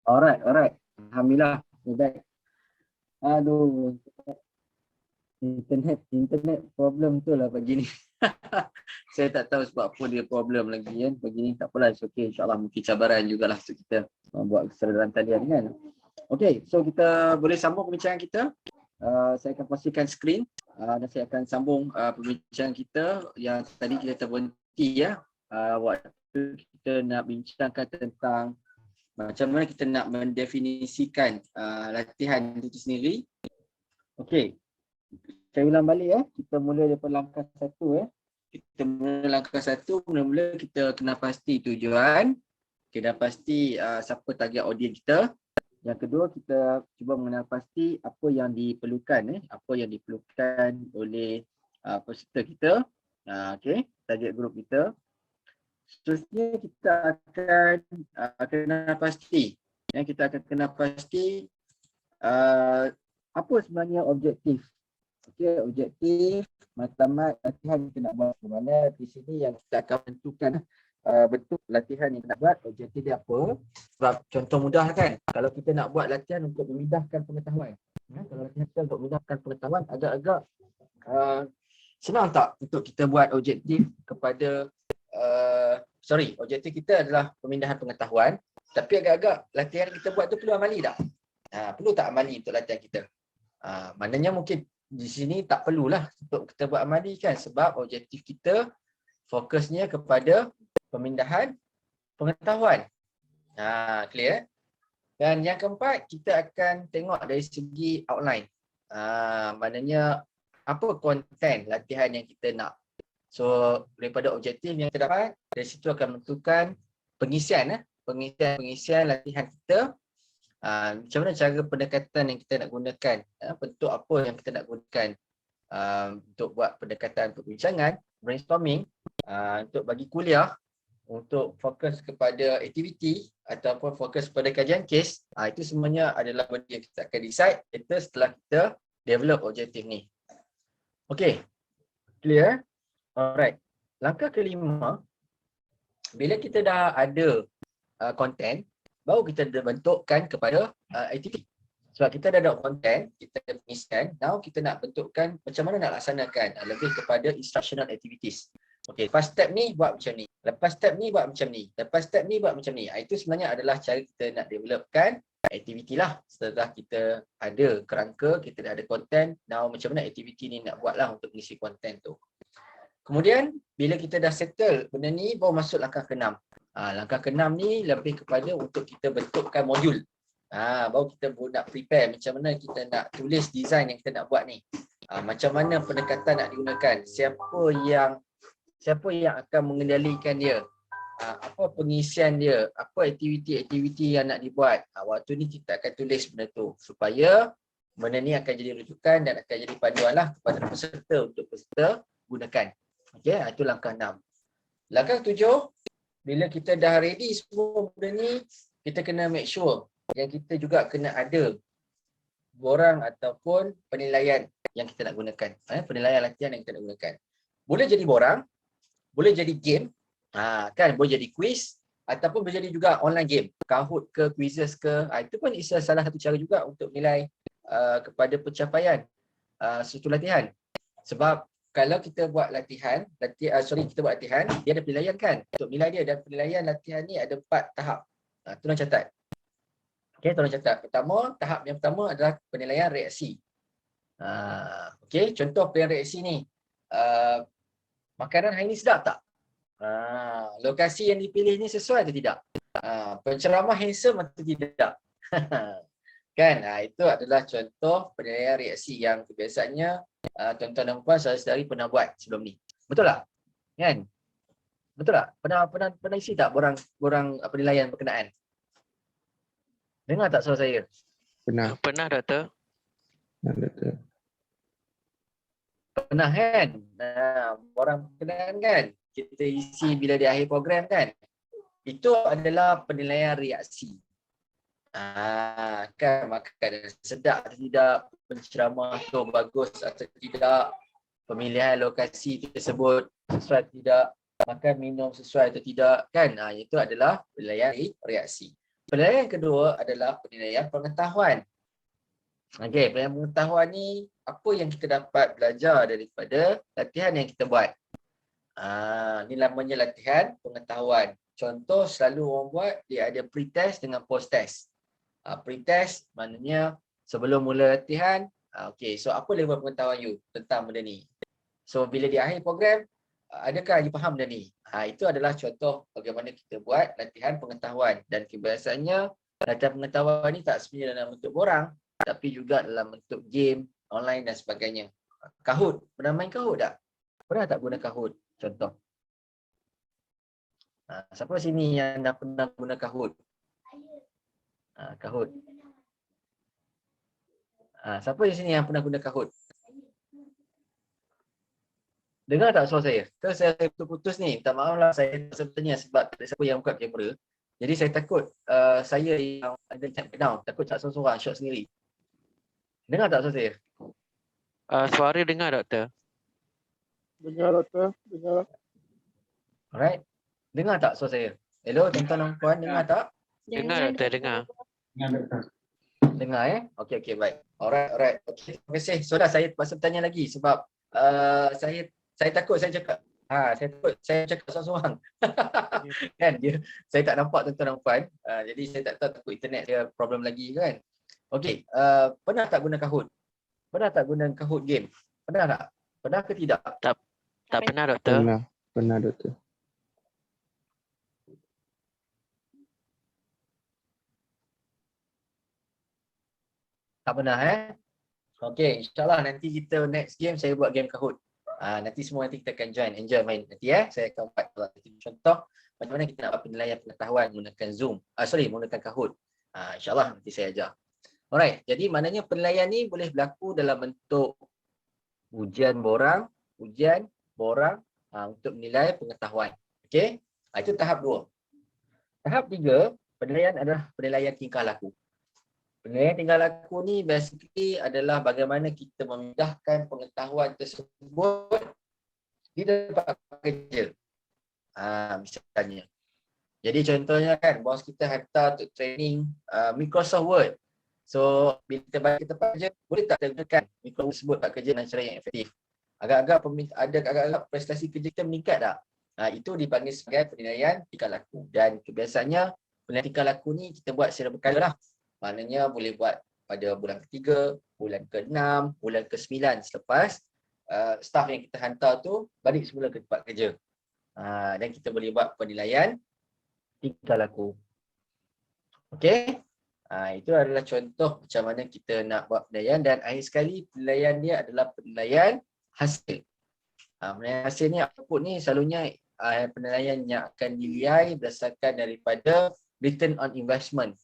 Alright. Alhamdulillah. Baik. Aduh. Internet problem tu lah pagi ni. Saya tak tahu sebab apa dia problem lagi kan. Pagi ni tak apalah. Okay, insyaAllah mungkin cabaran jugalah untuk kita buat kesedaran talian kan. Okay, so kita boleh sambung perbincangan kita. Saya akan pastikan skrin dan saya akan sambung perbincangan kita yang tadi kita terhenti ya. Waktu kita nak bincangkan tentang macam mana kita nak mendefinisikan latihan itu sendiri. Okay, saya ulang balik ya. Kita mula daripada langkah 1 ya. Kita mula langkah 1, mula-mula kita kena pasti tujuan. Kena pasti siapa target audiens kita. Yang kedua, kita cuba mengenal pasti apa yang diperlukan apa yang diperlukan oleh peserta kita. Okay, target group kita. Seterusnya kita akan kenal pasti. Kita akan kenal pasti apa sebenarnya objektif. Okey, objektif matlamat latihan yang kita nak buat. Mana di sini yang kita akan tentukan bentuk latihan yang kita nak buat, objektif dia apa. Sebab contoh mudah kan, kalau kita nak buat latihan untuk memindahkan pengetahuan. Kalau latihan kita untuk memindahkan pengetahuan, agak-agak senang tak untuk kita buat objektif kepada objektif kita adalah pemindahan pengetahuan, tapi agak-agak latihan kita buat tu perlu amali tak? Perlu tak amali untuk latihan kita? Maknanya mungkin di sini tak perlulah untuk kita buat amali kan, sebab objektif kita fokusnya kepada pemindahan pengetahuan. Clear? Dan yang keempat, kita akan tengok dari segi outline. Maknanya apa konten latihan yang kita nak. So daripada objektif yang kita dapat, dari situ akan menentukan pengisian latihan kita. Macam mana cara pendekatan yang kita nak gunakan, bentuk apa yang kita nak gunakan untuk buat pendekatan perbincangan, brainstorming, untuk bagi kuliah, untuk fokus kepada aktiviti ataupun fokus pada kajian kes. Itu semuanya adalah benda yang kita akan decide later setelah kita develop objektif ni. Okay, clear? Alright, langkah kelima, bila kita dah ada konten, baru kita bentukkan kepada aktiviti. Sebab kita dah ada konten, kita ada pengisian, now kita nak bentukkan macam mana nak laksanakan, lebih kepada instructional activities. Okay, lepas step ni buat macam ni, lepas step ni buat macam ni, lepas step ni buat macam ni. Itu sebenarnya adalah cara kita nak developkan aktiviti lah. Setelah kita ada kerangka, kita dah ada konten, now macam mana aktiviti ni nak buat lah untuk mengisi konten tu. Kemudian bila kita dah settle benda ni, baru masuk langkah ke-6. Langkah ke-6 ni lebih kepada untuk kita bentukkan modul. Baru kita nak prepare macam mana kita nak tulis design yang kita nak buat ni. Macam mana pendekatan nak digunakan, siapa yang akan mengendalikan dia, apa pengisian dia, apa aktiviti-aktiviti yang nak dibuat. Waktu ni kita akan tulis benda tu supaya benda ni akan jadi rujukan dan akan jadi panduan lah kepada peserta untuk peserta gunakan. Okay, itu langkah 6. Langkah 7, bila kita dah ready semua benda ni, kita kena make sure yang kita juga kena ada borang ataupun penilaian yang kita nak gunakan. Penilaian latihan yang kita nak gunakan. Boleh jadi borang, boleh jadi game, kan, boleh jadi quiz, ataupun boleh jadi juga online game, Kahoot ke, quizzes ke. Itu pun salah satu cara juga untuk nilai kepada pencapaian suatu latihan. Sebab kalau kita buat latihan, kita buat latihan, dia ada penilaian kan, untuk nilai dia, dan penilaian latihan ni ada 4 tahap. Tolong catat. Okay, tolong catat. Tahap yang pertama adalah penilaian reaksi. Okay, contoh penilaian reaksi ni, makanan hari ni sedap tak? Lokasi yang dipilih ni sesuai atau tidak? Penceramah handsome atau tidak? Kan, itu adalah contoh penilaian reaksi yang biasanya tuan-tuan dan puan saudara-saudari pernah buat sebelum ni. Betul tak? Kan? Betul tak? Pernah isi tak borang penilaian berkenaan? Dengar tak suara saya? Pernah. Pernah, Doktor. Doktor. Pernah kan? Borang berkenaan kan? Kita isi bila di akhir program kan? Itu adalah penilaian reaksi. Kan, makanan sedap atau tidak, penceramah tu bagus atau tidak, pemilihan lokasi tersebut sesuai atau tidak, makan minum sesuai atau tidak, kan? Itu adalah penilaian reaksi. penilaian kedua adalah penilaian pengetahuan. Okey, penilaian pengetahuan ni apa yang kita dapat belajar daripada latihan yang kita buat. Ni namanya latihan pengetahuan. Contoh selalu orang buat, dia ada pre-test dengan post-test. Pre-test maknanya sebelum mula latihan, okey, so apa level pengetahuan you tentang benda ni? So bila di akhir program, adakah you faham benda ni? Itu adalah contoh bagaimana kita buat latihan pengetahuan. Dan kebiasaannya latihan pengetahuan ni tak sebenarnya dalam bentuk borang, tapi juga dalam bentuk game, online dan sebagainya. Kahoot, pernah main Kahoot tak? Pernah tak guna Kahoot? Contoh. Siapa sini yang dah pernah guna Kahoot? Kahoot. Siapa di sini yang pernah guna Kahoot? Dengar tak suara saya? Ke saya putus-putus ni? Minta maaf lah saya sebenarnya sebab tak ada siapa yang buka kamera. Jadi saya takut saya yang ada chat down, takut tak seorang-seorang shot sendiri. Dengar tak suara saya? Suara dengar doktor. Dengar doktor, dengar. Alright. Dengar tak suara saya? Hello tuan-tuan dan puan, dengar tak? Dengar doktor, dengar. Dengar Okey baik. Alright. Okey, terima kasih. Saudara saya terpaksa bertanya lagi sebab saya takut saya cakap saya takut saya cakap seorang-seorang. Kan dia saya tak nampak tuan-tuan dan puan. Jadi saya tak tahu, takut internet saya problem lagi kan. Okey, pernah tak guna Kahoot? Pernah tak guna Kahoot game? Pernah tak? Pernah ke tidak? Tak pernah doktor. Pernah doktor. Tak pernah Okey, insyaAllah nanti kita next game saya buat game Kahoot. Nanti semua nanti kita akan join, enjoy main nanti Saya akan buat contoh macam mana kita nak buat penilaian pengetahuan menggunakan Zoom. Menggunakan Kahoot. InsyaAllah nanti saya ajar. Alright, jadi maknanya penilaian ni boleh berlaku dalam bentuk ujian borang untuk menilai pengetahuan. Okey, itu tahap 2. Tahap 3, penilaian adalah penilaian tingkah laku. Penilaian tingkah laku ni basically adalah bagaimana kita memindahkan pengetahuan tersebut di tempat kerja. Misalnya. Jadi contohnya kan, bos kita hantar untuk training Microsoft Word. So, bila kita balik ke tempat kerja, boleh tak kita gunakan Microsoft Word tersebut tak kerja dengan cara yang efektif? Agak-agak prestasi kerja kita meningkat tak? Itu dipanggil sebagai penilaian tingkah laku. Dan kebiasaannya, penilaian tingkah laku ni kita buat secara berkala lah. Maknanya boleh buat pada bulan ke-3, bulan ke-6, bulan ke-9 selepas staff yang kita hantar tu balik semula ke tempat kerja. Dan kita boleh buat penilaian tingkah laku. Okey? Itu adalah contoh macam mana kita nak buat penilaian, dan akhir sekali penilaian dia adalah penilaian hasil. Penilaian hasil ni output ni selalunya penilaian yang akan dinilai berdasarkan daripada return on investment.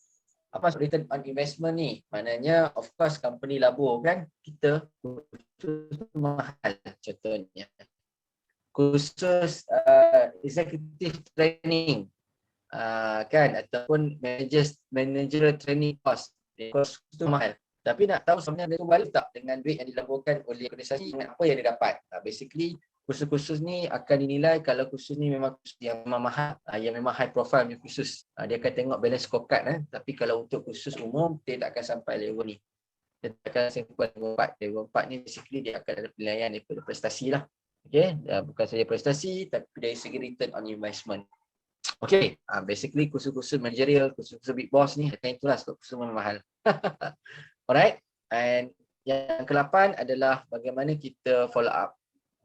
Apa return on investment ni? Maknanya of course company labur kan kita khusus mahal contohnya. Khusus executive training kan, ataupun manager training cost itu mahal. Tapi nak tahu sebenarnya dia tu balik tak dengan duit yang dilaburkan oleh organisasi dengan apa yang dia dapat. Basically kursus-kursus ni akan dinilai kalau kursus ni memang kursus yang memang mahal, yang memang high profile punya kursus. Dia akan tengok balance scorecard. Tapi kalau untuk kursus umum, dia tak akan sampai level ni. Dia tak akan sampai level 4. Level 4 ni basically dia akan ada penilaian daripada prestasi lah. Okay? Bukan saja prestasi, tapi dari segi return on investment. Okay, basically kursus-kursus managerial, kursus-kursus big boss ni, itulah sebab kursus memang mahal. Alright, and yang ke-8 adalah bagaimana kita follow up.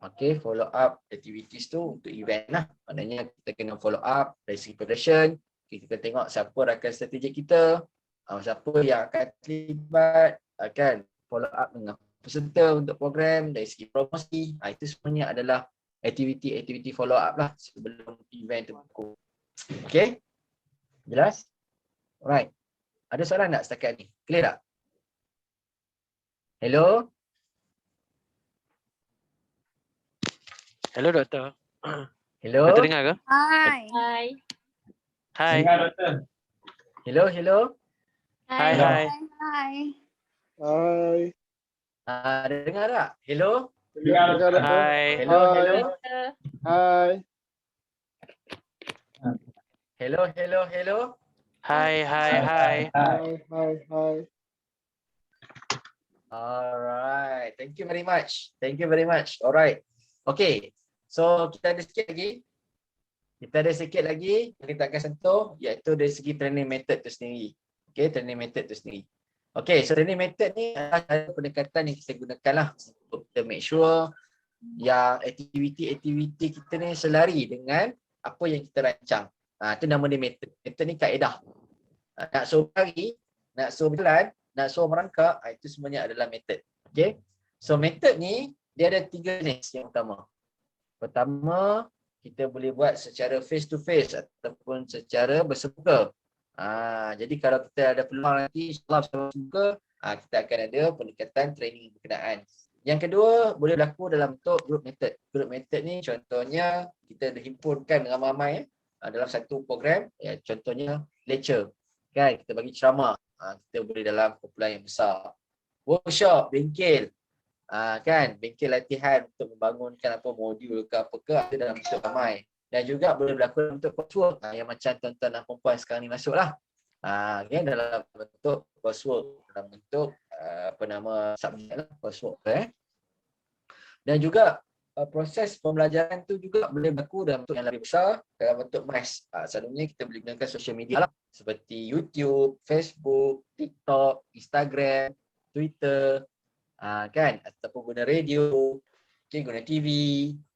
Okay, follow up activities tu untuk event lah. Maknanya kita kena follow up dari segi progression. Kita tengok siapa rakan strategik kita, siapa yang akan terlibat, kan, follow up dengan peserta untuk program dari segi promosi. Itu semuanya adalah aktiviti follow up lah sebelum event tu berlaku. Okay, jelas? Alright, ada soalan tak setakat ni? Clear tak? Hello? Hello doktor. Hello? Doktor dengar ke? Hai. Hai. Dengar doktor. Hello? Hai. Hai. Dengar tak? Hello? Dengar doktor. Hai. Hello? Hai. Hello? Hai. Hai. Alright, thank you very much. Thank you very much. Alright. Okay. So kita ada sikit lagi. Yang kita akan sentuh iaitu dari segi training method tu sendiri. Okay, training method tu sendiri. Okay, so training method ni adalah pendekatan yang kita gunakan lah untuk kita make sure yang aktiviti-aktiviti kita ni selari dengan apa yang kita rancang. Itu nama dia method. Method ni kaedah. Nak suruh lari, nak suruh berjalan, nak suruh merangkak, itu semuanya adalah method. Okay. So method ni dia ada 3 jenis yang utama. Pertama, kita boleh buat secara face to face ataupun secara bersemuka. Jadi kalau kita ada peluang nanti insya-Allah secara bersemuka, kita akan ada pendekatan training berkenaan. Yang kedua, boleh berlaku dalam bentuk group method. Group method ni contohnya kita dihimpunkan ramai-ramai dalam satu program, contohnya lecture. Kan, kita bagi ceramah. Kita boleh dalam kumpulan yang besar. Workshop, bengkel. Kan, bengkel latihan untuk membangunkan apa modul ke apa ke, ada dalam bentuk ramai. Dan juga boleh berlaku dalam bentuk coursework yang macam tuan-tuan dan perempuan sekarang ni masuk lah. Dalam bentuk coursework, dalam bentuk subjek lah, coursework. Dan juga proses pembelajaran tu juga boleh berlaku dalam bentuk yang lebih besar, dalam bentuk MAS. Selalunya kita boleh gunakan social media lah, seperti YouTube, Facebook, TikTok, Instagram, Twitter, kan, ataupun guna radio, guna TV.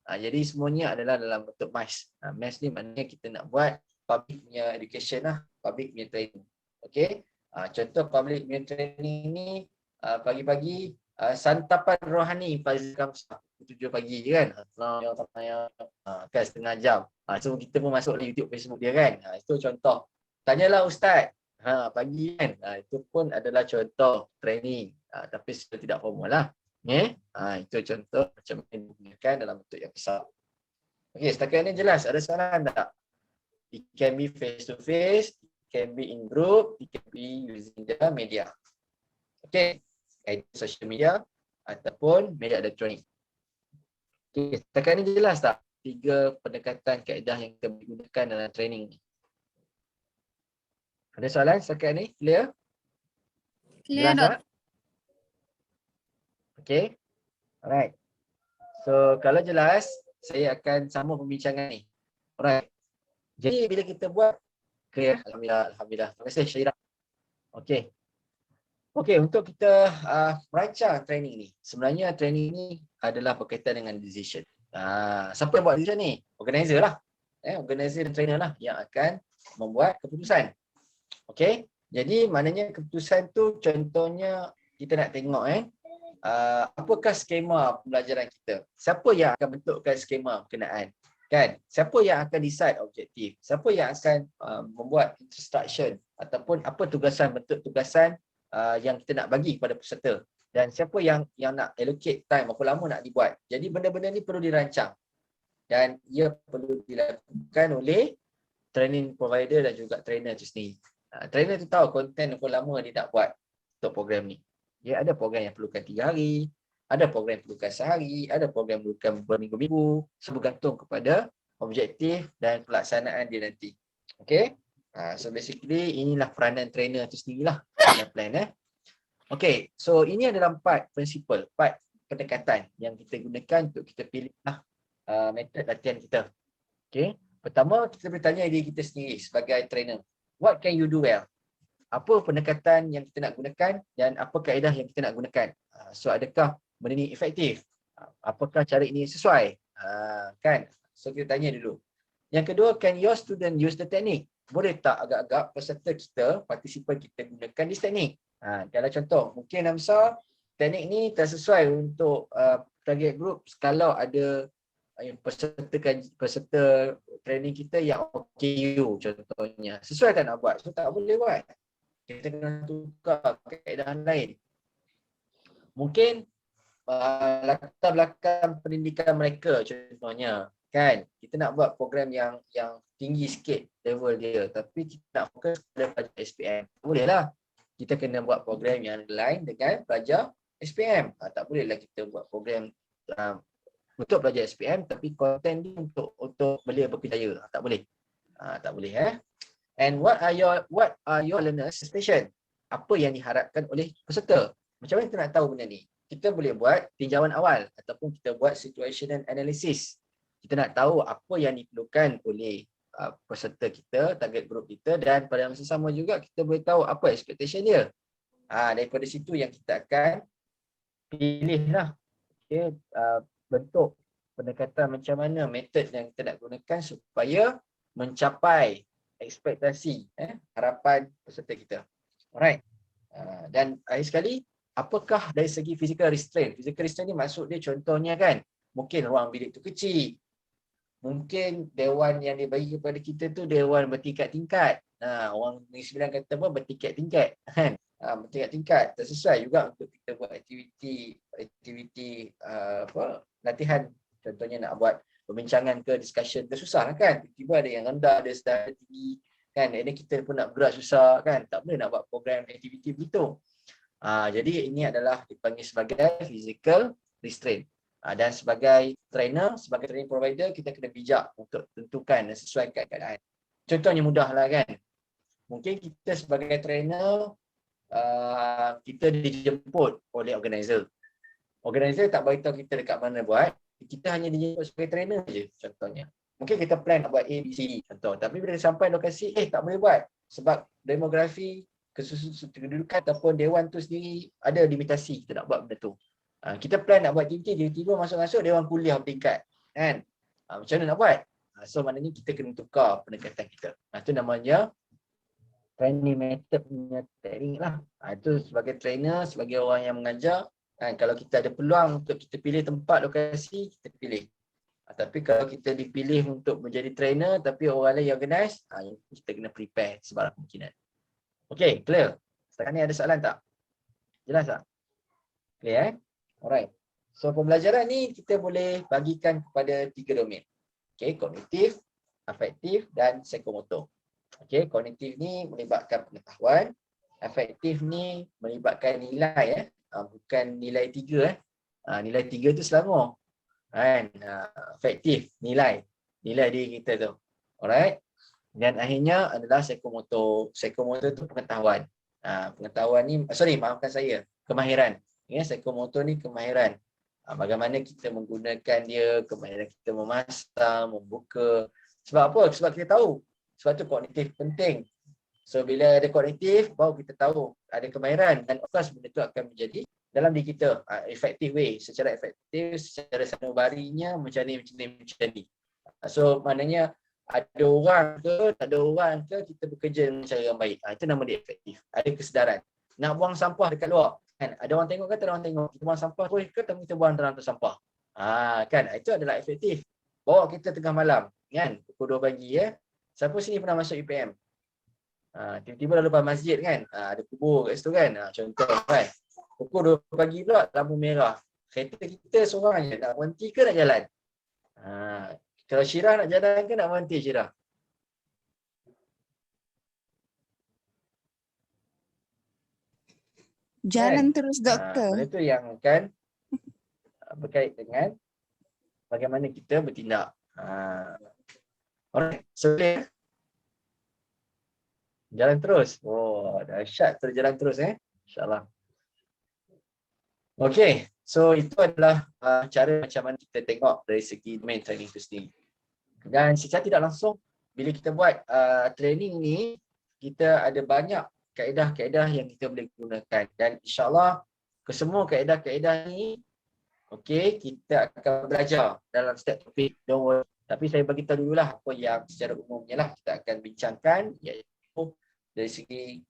Jadi semuanya adalah dalam bentuk MAS. MAS ni maknanya kita nak buat public punya education lah, public punya training. Okay. Contoh public punya training ni pagi-pagi santapan rohani Fazil Kamsah 7 pagi je kan. Kan setengah jam. So kita pun masuk di YouTube, Facebook dia kan. Itu contoh. Tanyalah Ustaz. Pagi kan. Itu pun adalah contoh training. Tapi sudah tidak formal lah. Itu contoh macam mana digunakan dalam bentuk yang besar. Okey, setakat ini jelas. Ada soalan tak? It can be face to face, it can be in group, it can be using the media. Okey, social media ataupun media elektronik. Okey, setakat ini jelas tak? 3 pendekatan kaedah yang kita gunakan dalam training ni. Ada soalan setakat ini? Clear? Clear, Jelas tak? Okay. Alright. So kalau jelas, saya akan sambung pembincangan ni. Alright. Jadi bila kita buat, clear. Alhamdulillah. Terima kasih Syairah. Okay. Okay, untuk kita merancang training ni. Sebenarnya training ni adalah berkaitan dengan decision. Siapa yang buat decision ni? Organizer lah. Organizer dan trainer lah yang akan membuat keputusan. Okay. Jadi maknanya keputusan tu contohnya kita nak tengok apakah skema pembelajaran kita? Siapa yang akan bentukkan skema berkenaan? Kan? Siapa yang akan decide objektif? Siapa yang akan membuat instruction ataupun apa bentuk tugasan yang kita nak bagi kepada peserta? Dan siapa yang nak allocate time, berapa lama nak dibuat? Jadi benda-benda ni perlu dirancang. Dan ia perlu dilakukan oleh training provider dan juga trainer tu sendiri. Trainer tu tahu konten berapa lama dia nak buat untuk program ni. Ya, ada program yang perlukan 3 hari, ada program yang perlukan sehari, ada program yang perlukan berminggu-minggu, bergantung kepada objektif dan pelaksanaan dia nanti. Okay, so basically inilah peranan trainer tu sendirilah dalam plan. Okay, so ini adalah 4 prinsipal, 4 pendekatan yang kita gunakan untuk kita pilihlah metod latihan kita. Okay, pertama kita bertanya diri kita sendiri sebagai trainer, what can you do well? Apa pendekatan yang kita nak gunakan dan apa kaedah yang kita nak gunakan? So adakah benda ni efektif? Apakah cara ini sesuai? Kan? So kita tanya dulu. Yang kedua, can your student use the technique? Boleh tak agak-agak peserta kita, partisipan kita gunakan this teknik? Kalau contoh, mungkin Hamzah, teknik ni tak sesuai untuk target group kalau ada peserta training kita yang OKU contohnya. Sesuai tak nak buat? So tak boleh buat. Kita kena tukar kaedah lain. Mungkin latar belakang pendidikan mereka contohnya, kan? Kita nak buat program yang tinggi sikit level dia, tapi kita nak fokus pada pelajar SPM. Bolehlah. Kita kena buat program yang lain dengan pelajar SPM. Tak bolehlah kita buat program untuk pelajar SPM tapi konten dia untuk belia berkejaya. Tak boleh. Tak boleh. And what are your learners expectation? Apa yang diharapkan oleh peserta? Macam mana kita nak tahu benda ni? Kita boleh buat tinjauan awal ataupun kita buat situational analysis. Kita nak tahu apa yang diperlukan oleh peserta kita, target group kita, dan pada masa sama juga kita boleh tahu apa expectation dia. Daripada situ yang kita akan pilih lah, okay, bentuk pendekatan macam mana, metod yang kita nak gunakan supaya mencapai ekspektasi, harapan peserta kita. Alright. Dan akhir sekali, apakah dari segi physical restraint? Physical restraint ni maksud dia contohnya kan, mungkin ruang bilik tu kecil. Mungkin dewan yang dibagi kepada kita tu dewan bertingkat-tingkat. Orang Negeri Sembilan kata pun bertingkat-tingkat kan. Bertingkat-tingkat. Tersesuai juga untuk kita buat aktiviti latihan. Contohnya nak buat perbincangan ke discussion ke susah kan. Tiba-tiba ada yang rendah, ada sedang tinggi kan. Ini kita pun nak bergerak susah kan. Tak boleh nak buat program aktiviti begitu. Jadi ini adalah dipanggil sebagai physical restraint. Dan sebagai trainer, sebagai training provider, kita kena bijak untuk tentukan dan sesuaikan keadaan. Contohnya mudah lah kan. Mungkin kita sebagai trainer, kita dijemput oleh organizer. Organizer tak beritahu kita dekat mana buat. Kita hanya dijemput sebagai trainer je contohnya. Mungkin kita plan nak buat A, B, C, D contoh. Tapi bila sampai lokasi, tak boleh buat. Sebab demografi, kedudukan ataupun dewan tu sendiri ada limitasi kita nak buat benda tu. Kita plan nak buat aktiviti, tiba-tiba masuk-masuk dewan kuliah bertingkat kan. Macam mana nak buat? So maknanya kita kena tukar pendekatan kita. Itu namanya training method punya teknik lah. Itu sebagai trainer, sebagai orang yang mengajar kan, kalau kita ada peluang untuk kita pilih tempat lokasi, kita pilih. Tapi kalau kita dipilih untuk menjadi trainer tapi orang lain yang organize, kita kena prepare sebarang kemungkinan. Okay, clear? Setakat ni ada soalan tak? Jelas tak? Clear Alright. So pembelajaran ni kita boleh bagikan kepada 3 domain. Okay, kognitif, afektif dan psikomotor. Okay, kognitif ni melibatkan pengetahuan. Afektif ni melibatkan nilai bukan nilai 3 nilai 3 tu Selangor. Kan? Afektif, nilai diri kita tu. Alright. Dan akhirnya adalah psikomotor. Psikomotor tu pengetahuan. Pengetahuan ni, maafkan saya, kemahiran. Ya, psikomotor ni kemahiran. Bagaimana kita menggunakan dia, kemahiran kita memasak, membuka. Sebab apa? Sebab kita tahu. Sebab tu kognitif penting. So bila ada kognitif, baru kita tahu ada kemahiran. Dan of course benda tu akan menjadi dalam diri kita, effective way. Secara efektif, secara sanubarinya macam ni. So maknanya ada orang ke, tak ada orang ke, kita bekerja dengan cara yang baik. Itu nama dia efektif. Ada kesedaran. Nak buang sampah dekat luar. Kan? Ada orang tengok ke tak ada orang tengok? Kita buang sampah terus ke kita buang dalam tu sampah? Kan? Itu adalah efektif. Bawa kita tengah malam. Kan? Pukul 2 pagi Siapa sini pernah masuk UPM? Tiba-tiba dah lepas masjid kan? Ada kubur kat situ kan? Contoh kan? Pukul 2 pagi pula lampu merah. Kereta kita seorang je. Nak berhenti ke nak jalan? Kalau Syirah nak jalan ke nak berhenti Syirah? Jalan terus doktor. Benda tu yang akan berkait dengan bagaimana kita bertindak. Alright, so jalan terus. Oh, dahsyat terjalan terus InsyaAllah. Okay, so itu adalah cara macam mana kita tengok dari segi domain training itu sendiri. Dan secara tidak langsung, bila kita buat training ni, kita ada banyak kaedah-kaedah yang kita boleh gunakan. Dan insyaAllah, kesemua kaedah-kaedah ni, okay, kita akan belajar dalam setiap topik. Don't worry. Tapi saya bagi tahu dululah apa yang secara umumnya lah kita akan bincangkan, iaitu dari segi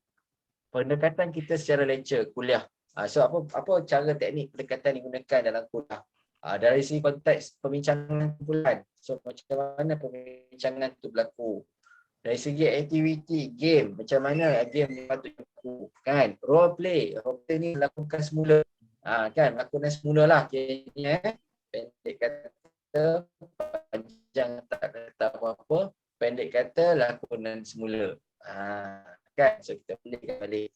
pendekatan kita secara lecture, kuliah. So apa cara teknik pendekatan digunakan dalam kuliah? Dari segi konteks pembincangan kumpulan. So macam mana pembincangan itu berlaku? Dari segi aktiviti, game, macam mana game patut berlaku, kan? Role play ni lakukan semula. Kan, lakukan semula lah kayaknya. Pendek kata, panjang tak kata apa-apa. Pendek kata, lakukan semula. Kan, so kita boleh balik.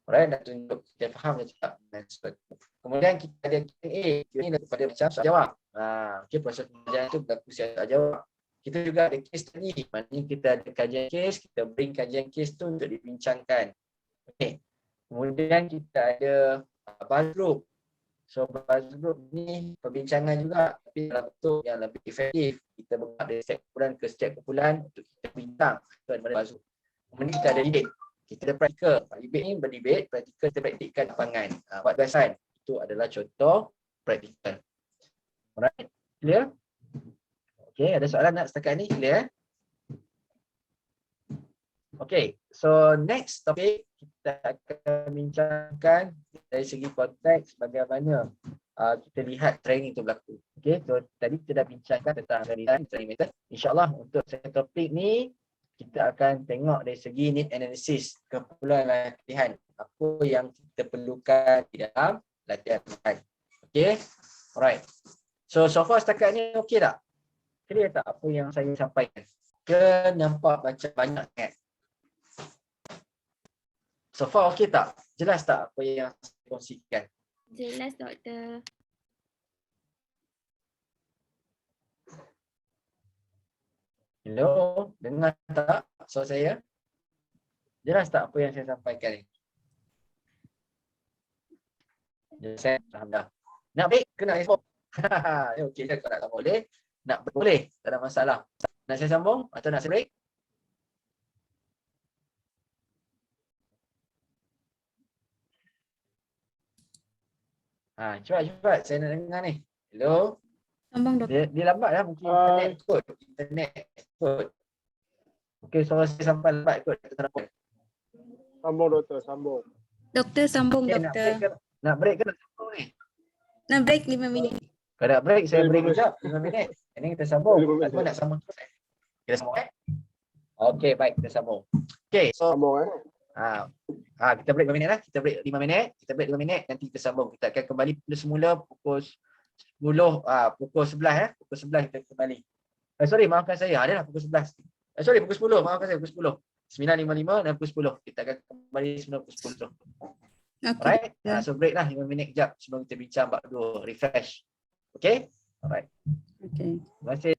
Alright, nak tunjuk kita faham ke tak? Kemudian kita ada Q&A. Q&A daripada macam soal jawab. Okay, proses pembelajaran tu berlaku soal jawab. kita juga ada case study. Maknanya kita ada kajian case, kita bring kajian case tu untuk dibincangkan. Okay. Kemudian kita ada buzz group. So buzz group ni perbincangan juga tapi dalam bentuk yang lebih efektif. Kita buka dari setiap kumpulan ke setiap kumpulan untuk kita bincang daripada buzz group. Kemudian kita ada debate. Kita ada praktikal. Debate ni berdebate, praktikal kita praktikkan lapangan. Buat tugasan. Itu adalah contoh praktikal. Alright, clear? Okay, ada soalan nak setakat ni? Clear? Okay, so next topik kita akan bincangkan dari segi konteks bagaimana kita lihat training itu berlaku. Okay, so tadi kita dah bincangkan tentang training method. InsyaAllah untuk second topik ni kita akan tengok dari segi need analysis, keperluan latihan. Apa yang kita perlukan di dalam latihan. Okay, alright. So far setakat ni okay tak? Clear tak apa yang saya sampaikan? Ke nampak macam banyak sangat? So far okay tak? Jelas tak apa yang saya kongsikan? Jelas, doktor. Hello, dengar tak suara saya? Jelas tak apa yang saya sampaikan ni? Jelas, alhamdulillah. Nak break ke nak sambung? Okey, kalau nak sambung boleh. Nak boleh, tak ada masalah. Nak saya sambung atau nak saya break? Cepat, saya nak dengar ni. Hello? Sambung, doktor. Dia lambat lah, mungkin internet kot. Okey, suara saya sampai lambat kot. Sambung doktor, sambung. Doktor, sambung, Okay, doktor. nak break ke nak sambung ni? Nak break 5 minit. Kalau nak break, saya break 5 minit. kejap, 5 minit. Ini kita sambung. 5 minit. Atau nak sambung terus? Kita sambung Okey, baik, kita sambung. Okey, so Sambung kita break 5 minit lah. Kita break 5 minit. Kita break 5 minit, nanti kita sambung. Kita akan kembali semula pukul 10, pukul 11 Pukul 11 kita kembali. Sorry, maafkan saya. Adalah pukul 11. Sorry, pukul 10. Maafkan saya, pukul 10. 9.55 dan pukul 10. Kita akan kembali semula pukul 10. Alright. So break lah 5 minit kejap sebelum kita bincang bab 2. Refresh. Okay? Alright. Okay. Terima kasih.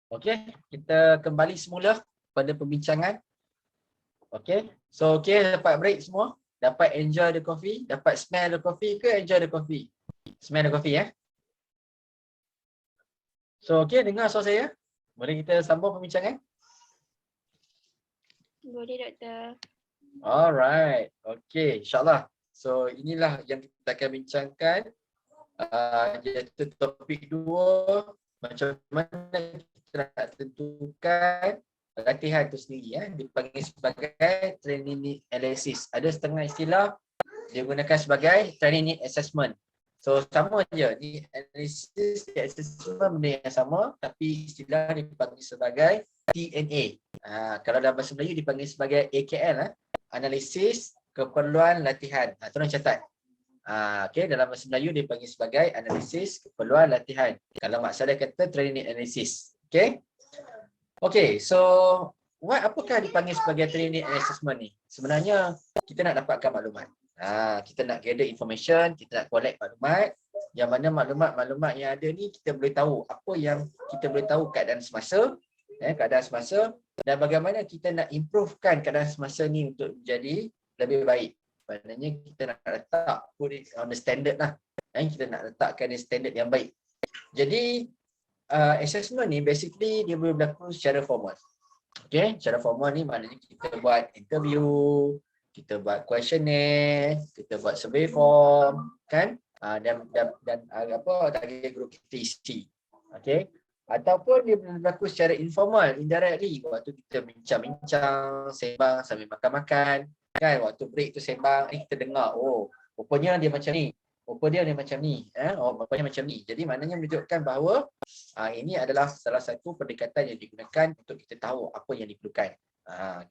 Okey, kita kembali semula pada perbincangan. Okey, so dapat break semua? Dapat enjoy the coffee? Dapat smell the coffee ke enjoy the coffee? Smell the coffee So dengar suara saya? Boleh kita sambung perbincangan? Boleh doktor. Alright, okay, insyaAllah. So inilah yang kita akan bincangkan. Iaitu topik 2, macam mana kita nak tentukan latihan itu sendiri, dipanggil sebagai training need analysis. Ada setengah istilah dia gunakan sebagai training need assessment. So sama je, ni analysis, assessment benda yang sama, tapi istilah dipanggil sebagai TNA. Kalau dalam bahasa Melayu dipanggil sebagai AKL, analisis keperluan latihan. Tolong catat. Dalam bahasa Melayu dipanggil sebagai analisis keperluan latihan. Kalau mak saya kata training analysis. So apakah dipanggil sebagai training assessment ni? Sebenarnya kita nak dapatkan maklumat. Kita nak gather information, kita nak collect maklumat. Yang mana maklumat-maklumat yang ada ni kita boleh tahu apa yang kita boleh tahu keadaan semasa, dan bagaimana kita nak improvekan keadaan semasa ni untuk menjadi lebih baik. Maknanya kita nak letak put it on the standard lah. Kita nak letakkan standard yang baik. Jadi assessment ni basically dia boleh berlaku secara formal. Secara formal ni maknanya kita buat interview, kita buat questionnaire, kita buat survey form, kan? Dan target group kita isi. Ataupun dia boleh berlaku secara informal, indirectly. Waktu kita bincang-bincang, sembang sambil makan-makan, kan? Waktu break tu sembang, kita dengar, oh, rupanya dia macam ni. Rupanya dia macam ni. Rupanya macam ni. Jadi maknanya menunjukkan bahawa ini adalah salah satu pendekatan yang digunakan untuk kita tahu apa yang diperlukan.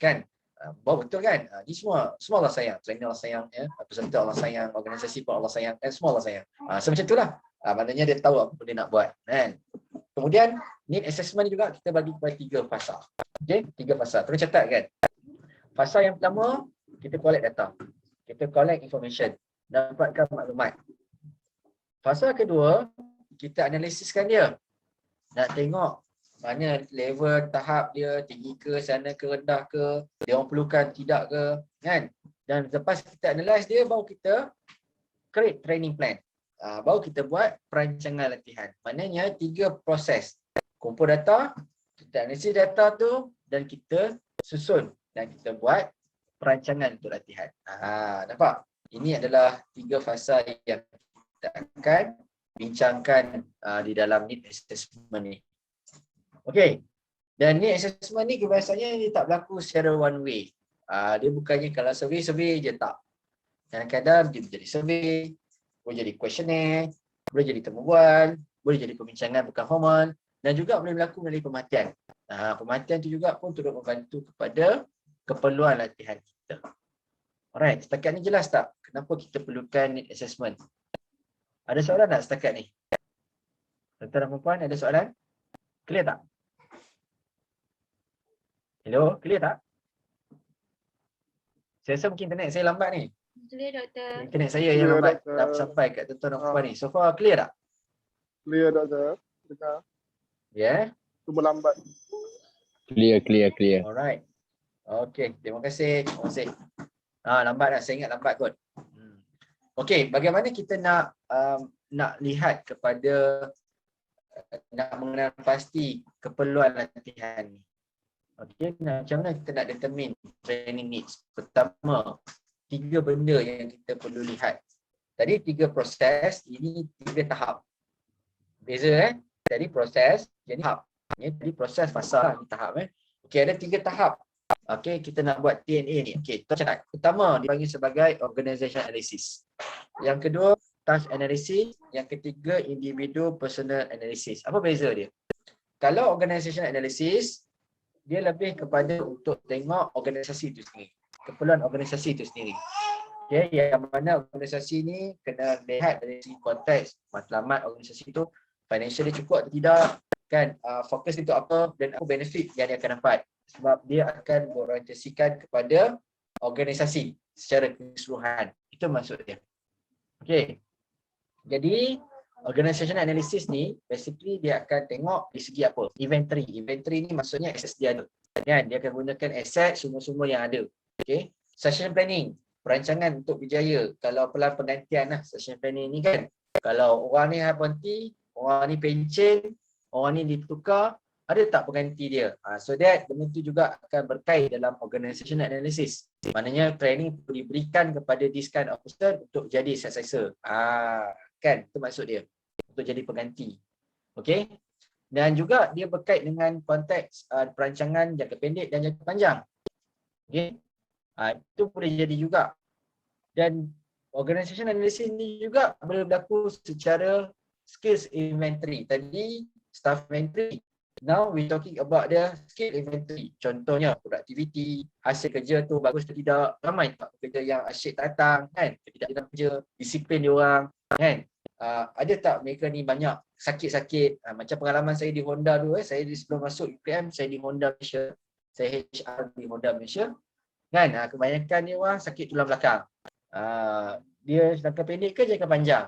Kan? Betul kan? Ini semua Allah sayang. Trainer Allah sayang, peserta Allah sayang, organisasi pun Allah sayang, dan semua Allah sayang. Macam itulah. Maknanya dia tahu apa dia nak buat. Kan? Kemudian need assessment juga kita bagi kepada 3 fasa. 3 fasa. Terus catat kan? Fasa yang pertama, kita collect data. Kita collect information. Dapatkan maklumat. Fasa kedua, kita analisiskan dia. Nak tengok mana level tahap dia, tinggi ke, sana ke, rendah ke, dia orang perlukan tidak ke, kan? Dan lepas kita analyse dia, baru kita create training plan. Baru kita buat perancangan latihan. Maknanya 3 proses. Kumpul data, kita analisis data tu, dan kita susun dan kita buat perancangan untuk latihan. Nampak? Ini adalah 3 fasa yang kita akan bincangkan di dalam need assessment ni. Dan need assessment ni kebiasaannya dia tak berlaku secara one way. Dia bukannya kalau survey je tak. Kadang-kadang dia menjadi survey, boleh jadi questionnaire, boleh jadi temu bual, boleh jadi perbincangan bukan formal, dan juga boleh berlaku melalui pemerhatian. Pemerhatian tu juga pun turut membantu kepada keperluan latihan kita. Alright, setakat ni jelas tak kenapa kita perlukan need assessment? Ada soalan tak setakat ni? Tuan-tuan dan puan, ada soalan? Clear tak? Hello, clear tak? Saya rasa mungkin internet saya lambat ni. Clear doktor. Internet saya yang lambat dah sampai kat tuan-tuan dan puan ni. So far clear tak? Clear doktor. Dengar. Cuma lambat. Clear. Alright. Okay, terima kasih. Lambat dah, saya ingat lambat kot. Bagaimana kita nak lihat kepada nak mengenal pasti keperluan latihan ni. Macam mana kita nak determine training needs? Pertama, 3 benda yang kita perlu lihat. Tadi 3 proses, ini 3 tahap. Beza Tadi proses, jadi tahap. Tadi proses, fasa, tahap. Ada 3 tahap. Kita nak buat TNA ni. Catat. Pertama dipanggil sebagai organization analysis. Yang kedua, task analysis. Yang ketiga, individu personal analysis. Apa beza dia? Kalau organization analysis, dia lebih kepada untuk tengok organisasi itu sendiri. Keperluan organisasi itu sendiri. Yang mana organisasi ni kena lihat dari segi konteks, matlamat organisasi itu, financially cukup atau tidak, kan? Fokus itu apa dan apa benefit yang dia akan dapat. Sebab dia akan berorientasikan kepada organisasi secara keseluruhan. Itu maksud dia. Jadi Organizational analysis ni basically dia akan tengok di segi apa? Inventory. Inventory ni maksudnya assets dia ada. Kan? Dia akan gunakan aset semua-semua yang ada. Okay. Succession planning. Perancangan untuk berjaya. Kalau pelan penggantian lah succession planning ni kan. Kalau orang ni berhenti, orang ni pencen, orang ni ditukar, ada tak pengganti dia? So that benda tu juga akan berkait dalam organizational analysis. Maknanya training diberikan kepada this kind of person untuk jadi successor. Kan? Itu maksud dia. Untuk jadi pengganti. Okay? Dan juga dia berkait dengan konteks perancangan jangka pendek dan jangka panjang. Okay? Itu boleh jadi juga. Dan organizational analysis ni juga boleh berlaku secara skills inventory. Tadi staff inventory. Now we talking about the skill inventory. Contohnya productivity, hasil kerja tu bagus atau tidak, ramai tak pekerja yang asyik datang kan, tidak datang kerja, disiplin dia orang kan. Ada tak mereka ni banyak sakit-sakit, macam pengalaman saya di Honda dulu, saya sebelum masuk UPM saya di Honda Malaysia, saya HR di Honda Malaysia kan. Kebanyakan dia orang sakit tulang belakang. Dia jangka pendek ke jangka panjang.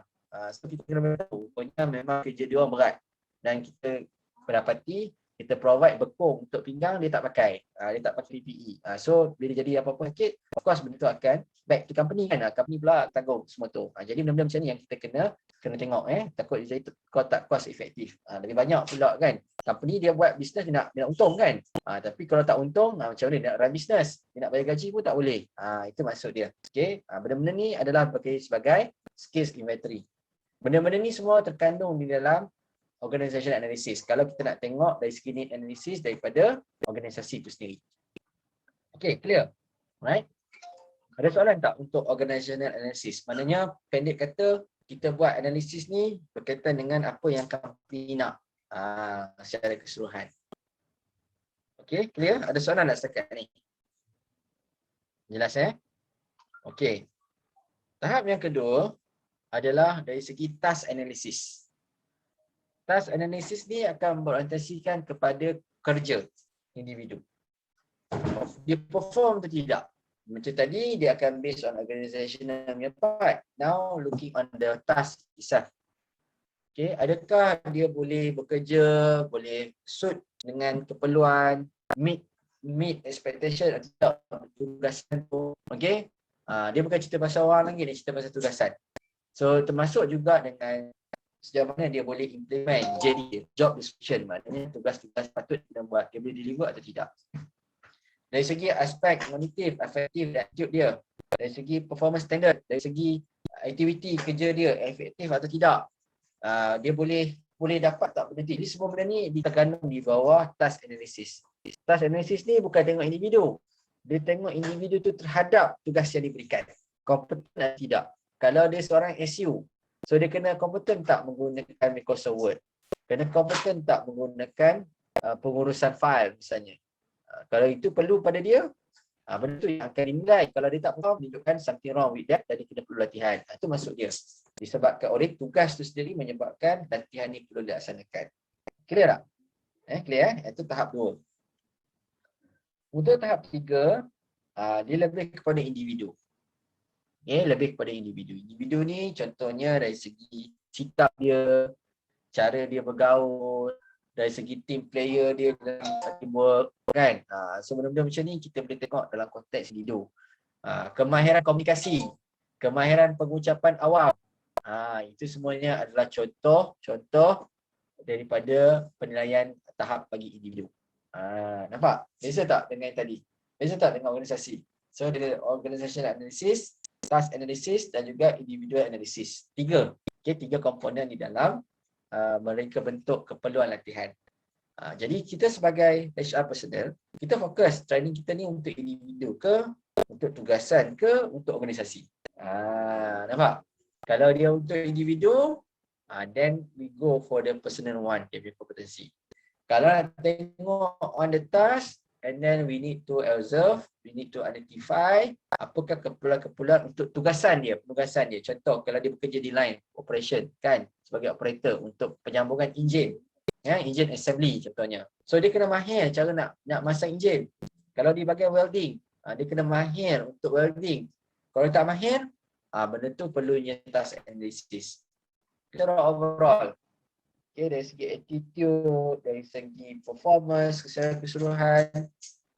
So kita kena tahu, pokoknya memang kerja dia orang berat dan kita berdapati kita provide bekung untuk pinggang, dia tak pakai, dia tak pakai PPE. So bila jadi apa-apa sakit, of course benda tu akan back to company kan, company pula tanggung semua tu. Jadi benda-benda macam ni yang kita kena tengok takut jadi tak cost efektif. Lebih banyak pula kan, company dia buat bisnes dia nak untung kan. Tapi kalau tak untung, macam mana dia nak run bisnes, dia nak bayar gaji pun tak boleh. Itu maksud dia. Okay? Benda-benda ni adalah sebagai skills inventory. Benda-benda ni semua terkandung di dalam organization analysis. Kalau kita nak tengok dari segi need analysis daripada organisasi itu sendiri. Okay, clear? Right? Ada soalan tak untuk organizational analysis? Maknanya pendek kata kita buat analisis ni berkaitan dengan apa yang company nak secara keseluruhan. Okay, clear? Ada soalan tak setakat ni? Jelas Okay. Tahap yang kedua adalah dari segi task analysis. Task analysis ni akan berorientasikan kepada kerja individu. Dia perform atau tidak. Macam tadi, dia akan based on organizational punya part. Now, looking on the task itself. Okay, adakah dia boleh bekerja, boleh suit dengan keperluan, meet expectation atau tidak tugasan tu. Okay, dia bukan cerita pasal orang lagi, dia cerita pasal tugasan. So, termasuk juga dengan sejauh mana dia boleh implement JD, job description, maknanya tugas-tugas patut dia buat, dia boleh deliver atau tidak. Dari segi aspek kognitif, afektif dan attitude dia, dari segi performance standard, dari segi aktiviti kerja dia efektif atau tidak, dia boleh dapat tak benda ni. Jadi semua benda ni terkandung di bawah task analysis. Task analysis ni bukan tengok individu, dia tengok individu tu terhadap tugas yang diberikan, kompeten atau tidak. Kalau dia seorang SU, so dia kena kompeten tak menggunakan Microsoft Word, kena kompeten tak menggunakan pengurusan file misalnya. Kalau itu perlu pada dia, benda tu yang akan dinilai. Kalau dia tak perform, menunjukkan something wrong with that, jadi kena perlu latihan. Itu maksud dia. Disebabkan oleh tugas tu sendiri menyebabkan latihan ni perlu dilaksanakan. Clear tak? Clear? Itu tahap 2. Untuk tahap 3, dia lebih kepada individu. Lebih kepada individu. Individu ni contohnya dari segi sikap dia, cara dia bergaul, dari segi team player dia dalam teamwork kan. So benda-benda macam ni kita boleh tengok dalam konteks individu. Kemahiran komunikasi, kemahiran pengucapan awam. Itu semuanya adalah contoh daripada penilaian tahap bagi individu. Nampak? Beza tak dengan tadi? Beza tak dengan organisasi? So ada organizational analysis, task analysis dan juga individual analysis. 3 komponen di dalam mereka bentuk keperluan latihan. Jadi kita sebagai HR personnel, kita fokus training kita ni untuk individu ke, untuk tugasan ke, untuk organisasi. Nampak? Kalau dia untuk individu, then we go for the personal one, dia punya kompetensi. Kalau nak tengok on the task, and then we need to observe, we need to identify apakah keperluan-keperluan untuk tugasan dia. Contoh, kalau dia bekerja di line operation kan, sebagai operator untuk penyambungan enjin, engine assembly contohnya. So dia kena mahir cara nak masang enjin. Kalau di bahagian welding, dia kena mahir untuk welding. Kalau tak mahir, benda tu perlunya task analysis. secara overall. Okay, dari segi attitude, dari segi performance, secara keseluruhan,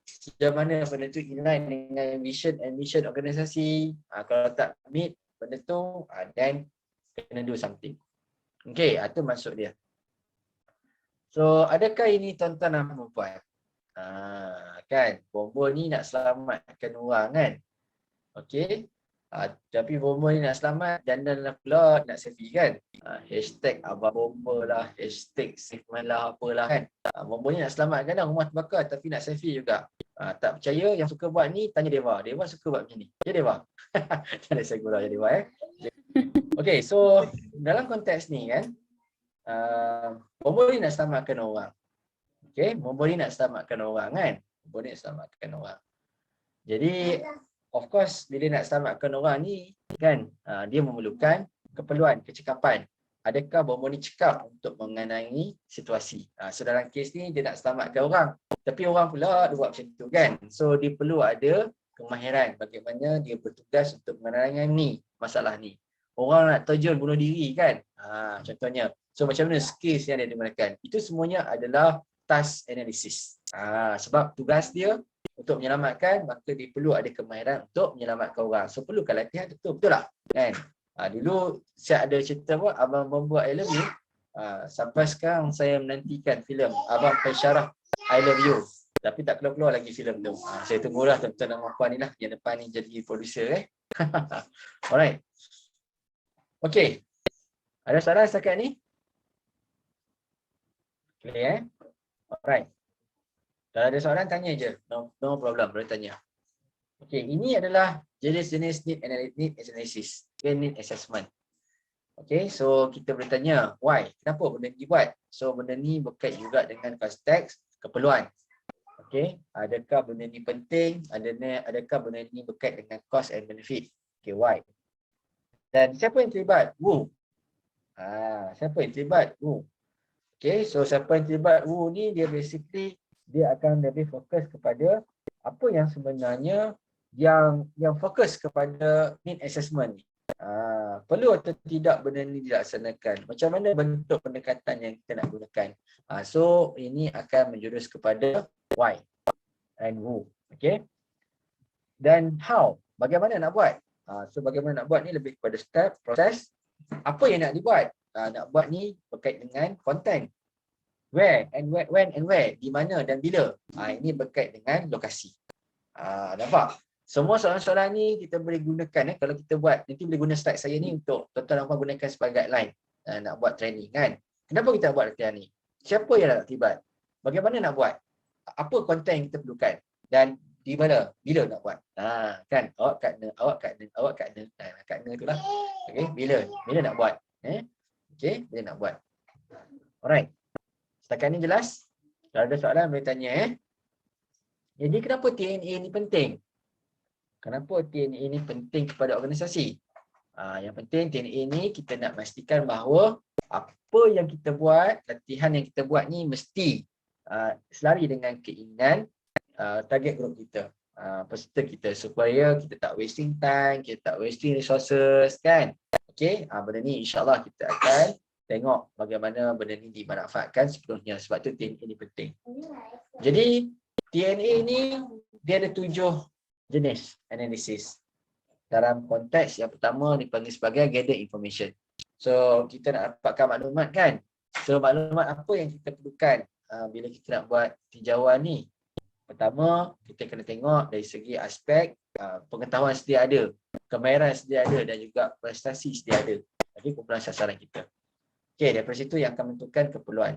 sejauh mana benda tu inline dengan vision and mission organisasi. Kalau tak meet benda tu, then kena do something. Okay, itu maksud dia. So, adakah ini tuan-tuan dan puan-puan? Kan, Bombo ni nak selamatkan orang kan? Okay. Tapi Bombo ni nak selamat, jangan lah pula nak selfie kan? Hashtag Abang Bombo lah, hashtag Sifman lah, apalah kan? Bombo ni nak selamatkan dah rumah terbakar tapi nak selfie juga. Tak percaya yang suka buat ni, tanya Deva. Deva suka buat macam ni. Ya Deva? Tak ada saya gula ya Deva Okay, so dalam konteks ni kan, Bombo ni nak selamatkan orang. Okay, Bombo ni nak selamatkan orang kan? Bombo ni nak selamatkan orang. Jadi, of course, bila nak selamatkan orang ni, kan, dia memerlukan keperluan, kecekapan. Adakah Bombo ni cekap untuk mengenai situasi? So, dalam kes ni, dia nak selamatkan orang. Tapi orang pula dia buat macam tu kan? So, dia perlu ada kemahiran bagaimana dia bertugas untuk menangani masalah ni. Orang nak terjun bunuh diri kan? Contohnya. So, macam mana skills yang dia digunakan? Itu semuanya adalah task analysis. Sebab tugas dia untuk menyelamatkan, maka dia perlu ada kemahiran untuk menyelamatkan orang. So, perlukan latihan betul lah. Kan? Dulu saya ada cerita apa, Abang Bombo I Love You. Sampai sekarang saya menantikan filem Abang Pensyarah I Love You. Tapi tak keluar-keluar lagi filem tu. Saya tunggulah tuan-tuan dan puan ni lah yang depan ni jadi producer Alright. Okay. Ada soalan setakat ni? Clear Alright. Kalau ada soalan tanya je. No problem, boleh tanya. Okay, ini adalah jenis-jenis need analysis, need assessment. Okay, so kita boleh tanya, why? Kenapa benda ni dibuat? So, benda ni berkait juga dengan konteks keperluan. Okay, adakah benda ni penting? Adakah benda ni berkait dengan cost and benefit? Okay, why? Dan siapa yang terlibat? Who? Siapa yang terlibat? Who? Okay, so siapa yang terlibat? Who ni dia basically dia akan lebih fokus kepada apa yang sebenarnya yang fokus kepada need assessment ni. Perlu atau tidak benda ni dilaksanakan? Macam mana bentuk pendekatan yang kita nak gunakan? So ini akan menjurus kepada why and who. Okay. Dan how? Bagaimana nak buat? So bagaimana nak buat ni lebih kepada step, proses. Apa yang nak dibuat? Nak buat ni berkait dengan content. Where and when and where, di mana dan bila. Ini berkait dengan lokasi. Nampak? Semua soalan-soalan ni kita boleh gunakan kalau kita buat, nanti boleh guna slide saya ni untuk tuan-tuan dan puan gunakan sebagai guideline nak buat training kan. Kenapa kita buat latihan ni? Siapa yang nak terlibat? Bagaimana nak buat? Apa konten yang kita perlukan? Dan di mana? Bila nak buat? Kan? Awak kena tu lah. Okay, bila nak buat? Okay, bila nak buat? Alright. Setakat ni jelas? Kalau ada soalan boleh tanya Jadi kenapa TNA ni penting? Kenapa TNA ni penting kepada organisasi? Yang penting TNA ni kita nak pastikan bahawa apa yang kita buat, latihan yang kita buat ni mesti selari dengan keinginan target group kita, peserta kita, supaya kita tak wasting time, kita tak wasting resources kan. Okay, benda ni insyaAllah kita akan tengok bagaimana benda ni dimanfaatkan sepenuhnya. Sebab tu TNA ni penting. Jadi TNA ni dia ada 7 jenis analisis. Dalam konteks yang pertama dipanggil sebagai gather information. So kita nak dapatkan maklumat kan. So maklumat apa yang kita perlukan bila kita nak buat tinjauan ni? Pertama, kita kena tengok dari segi aspek pengetahuan sedia ada, kemahiran sedia ada dan juga prestasi sedia ada. Jadi kumpulan sasaran kita. Okey, daripada situ yang akan menentukan keperluan.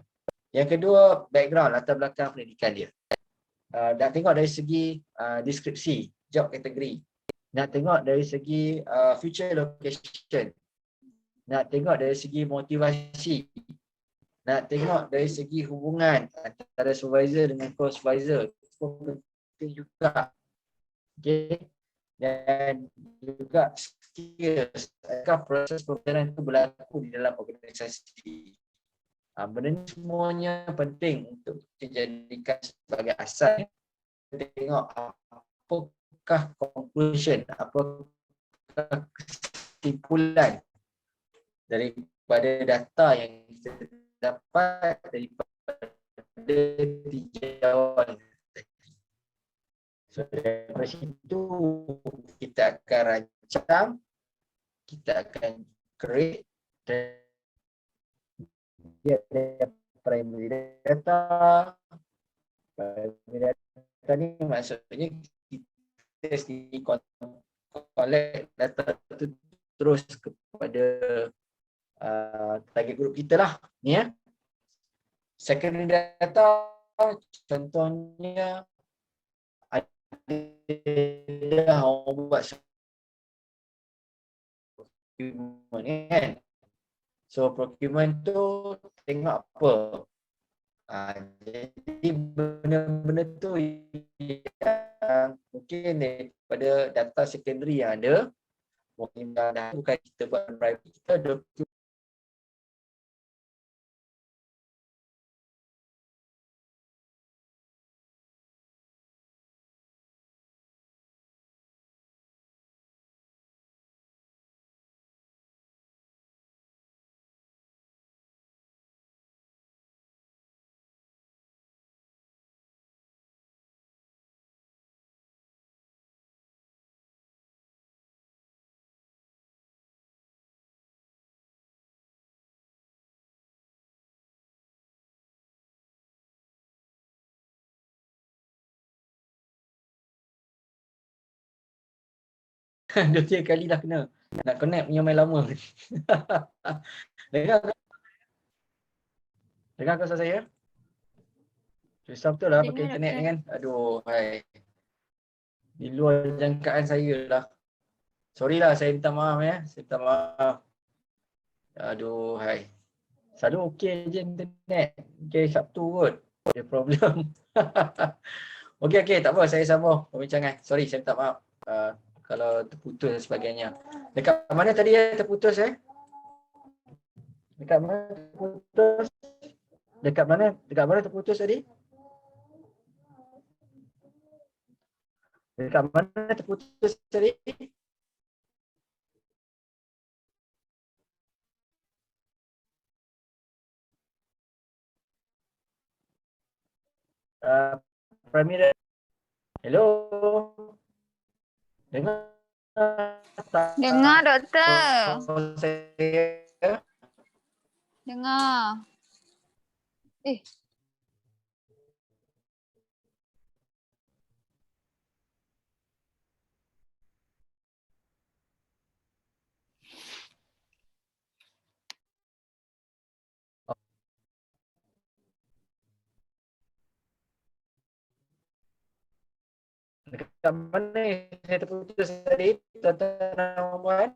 Yang kedua, background, latar belakang pendidikan dia. Nak tengok dari segi deskripsi, job kategori. Nak tengok dari segi future location. Nak tengok dari segi motivasi. Nak tengok dari segi hubungan antara supervisor dengan co-supervisor. Itu penting juga. Okay. Dan juga skills. Adakah proses pembelajaran itu berlaku di dalam organisasi. Benda ni semuanya penting untuk kita jadikan sebagai asas. Kita tengok apakah conclusion, apakah kesimpulan kepada data yang kita dapat daripada tinjauan. So dari situ kita akan rancang, kita akan create dia ada primary data. Primary data ni maksudnya kita sendiri collect data tu terus kepada target group kita lah ni ya. Secondary data contohnya ada orang buat procurement kan. So procurement tu tengok apa. Jadi benda-benda tu yang mungkin daripada data secondary yang ada, mungkin dah bukan kita buat private, kita ada dua tiga kali dah kena nak connect punya main lama. Dengar kau saya? Susah betul lah pakai internet ni kan. Aduh, hai. Di luar jangkaan saya lah. Sorry lah, saya minta maaf ya. Saya minta maaf. Aduh, hai. Selalu okey je internet. Okey, Sabtu kot. Ada problem. Okey, tak apa. Saya sambung perbincangan. Sorry, saya minta maaf. Kalau terputus dan sebagainya. Dekat mana tadi terputus Dekat mana terputus? Dekat mana terputus tadi? Dekat mana terputus tadi? Primary. Hello. Dengar doktor. Saya. Dengar. Dekat mana saya terputus tadi, tuan-tuan dan puan?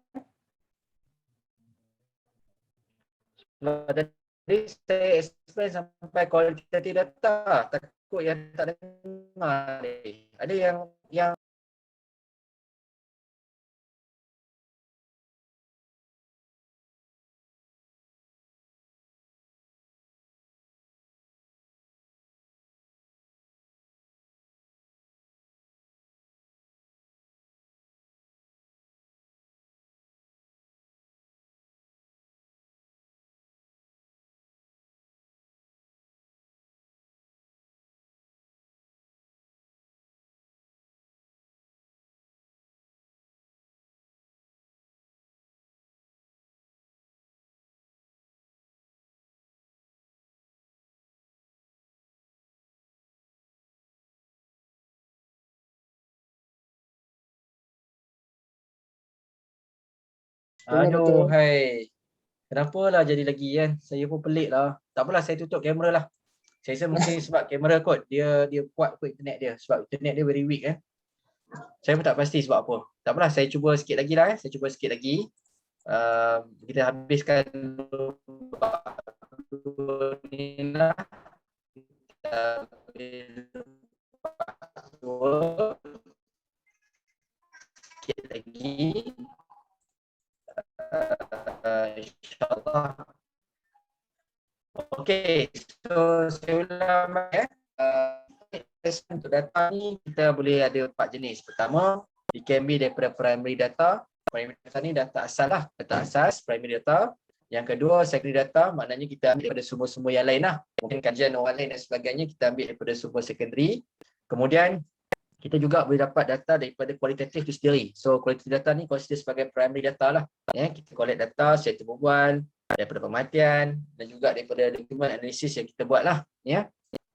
Tadi saya explain sampai qualitative data, takut yang tak dengar ni. Ada yang aduh, hai. Kenapalah jadi lagi kan? Saya pun pelik lah. Tak apalah, saya tutup kamera lah. Saya rasa mungkin sebab kamera kot. Dia kuat kot internet dia. Sebab internet dia very weak kan. Saya pun tak pasti sebab apa. Tak apalah, saya cuba sikit lagi lah. Saya cuba sikit lagi. Kita habiskan ni lah. Kita sikit lagi. InsyaAllah. Okey, so saya ulang untuk data ni kita boleh ada 4 jenis. Pertama, it can be daripada primary data. Primary data ni data asal lah, data asas, primary data. Yang kedua, secondary data, maknanya kita ambil daripada sumber-sumber yang lain lah. Mungkin kajian orang lain dan sebagainya, kita ambil daripada sumber secondary. Kemudian, kita juga boleh dapat data daripada kualitatif itu sendiri. So, kualitatif data ni consider sebagai primary data lah. Kita collect data secara berbual, daripada pemerhatian dan juga daripada document analisis yang kita buat lah.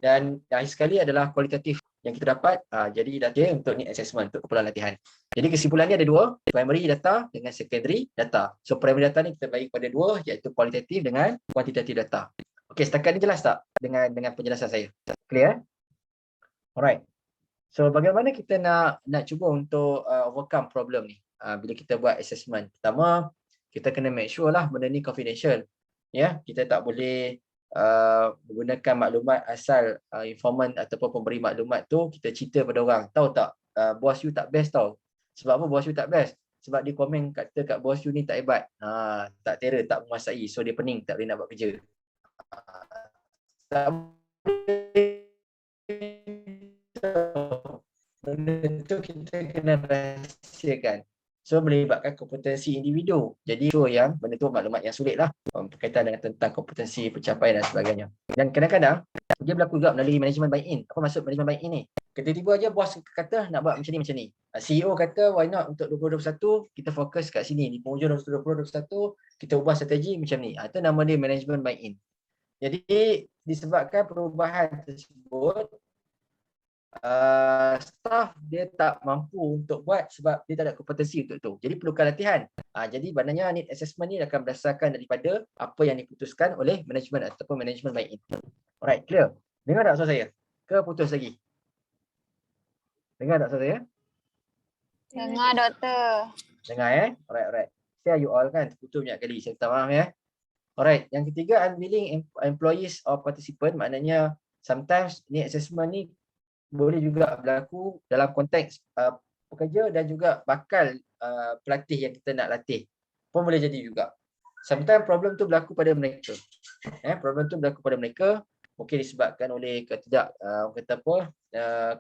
Dan yang akhir sekali adalah kualitatif yang kita dapat. Jadi data untuk need assessment, untuk keperluan latihan. Jadi kesimpulannya ada dua, primary data dengan secondary data. So primary data ni kita bagi kepada dua, iaitu kualitatif dengan kuantitatif data. Okey, setakat ni jelas tak dengan penjelasan saya? Clear? Alright. So bagaimana kita nak cuba untuk overcome problem ni bila kita buat assessment? Pertama, kita kena make sure lah benda ni confidential. Kita tak boleh menggunakan maklumat asal informant ataupun pemberi maklumat tu kita cerita pada orang. Tahu tak, bos you tak best tau. Sebab apa bos you tak best? Sebab dia komen kata kat bos you ni tak hebat, tak terror, tak menguasai, so dia pening, tak boleh nak buat kerja. Tak boleh. Benda tu kita kena rahsiakan. So melibatkan kompetensi individu. Jadi so yang benda tu maklumat yang sulit lah berkaitan dengan tentang kompetensi, pencapaian dan sebagainya. Dan kadang-kadang dia berlaku juga melalui management buy-in. Apa maksud management buy-in ni? Tiba-tiba aja bos kata nak buat macam ni. CEO kata why not untuk 2021 kita fokus kat sini. Di penghujung 2021 kita ubah strategi macam ni. Itu nama dia management buy-in. Jadi disebabkan perubahan tersebut, staff dia tak mampu untuk buat sebab dia tak ada kompetensi untuk tu. Jadi perlukan latihan. Jadi maknanya need assessment ni akan berdasarkan daripada apa yang diputuskan oleh management ataupun management buy-in. Alright, clear? Dengar tak soal saya? Ke putus lagi? Dengar tak soal saya? Dengar doktor. Dengar Alright. Share you all kan, terputus banyak kali. Saya minta maaf Alright, yang ketiga, unwilling employees or participant, maknanya sometimes need assessment ni boleh juga berlaku dalam konteks pekerja dan juga bakal pelatih yang kita nak latih pun boleh jadi juga. Sometimes problem tu berlaku pada mereka. Problem tu berlaku pada mereka mungkin disebabkan oleh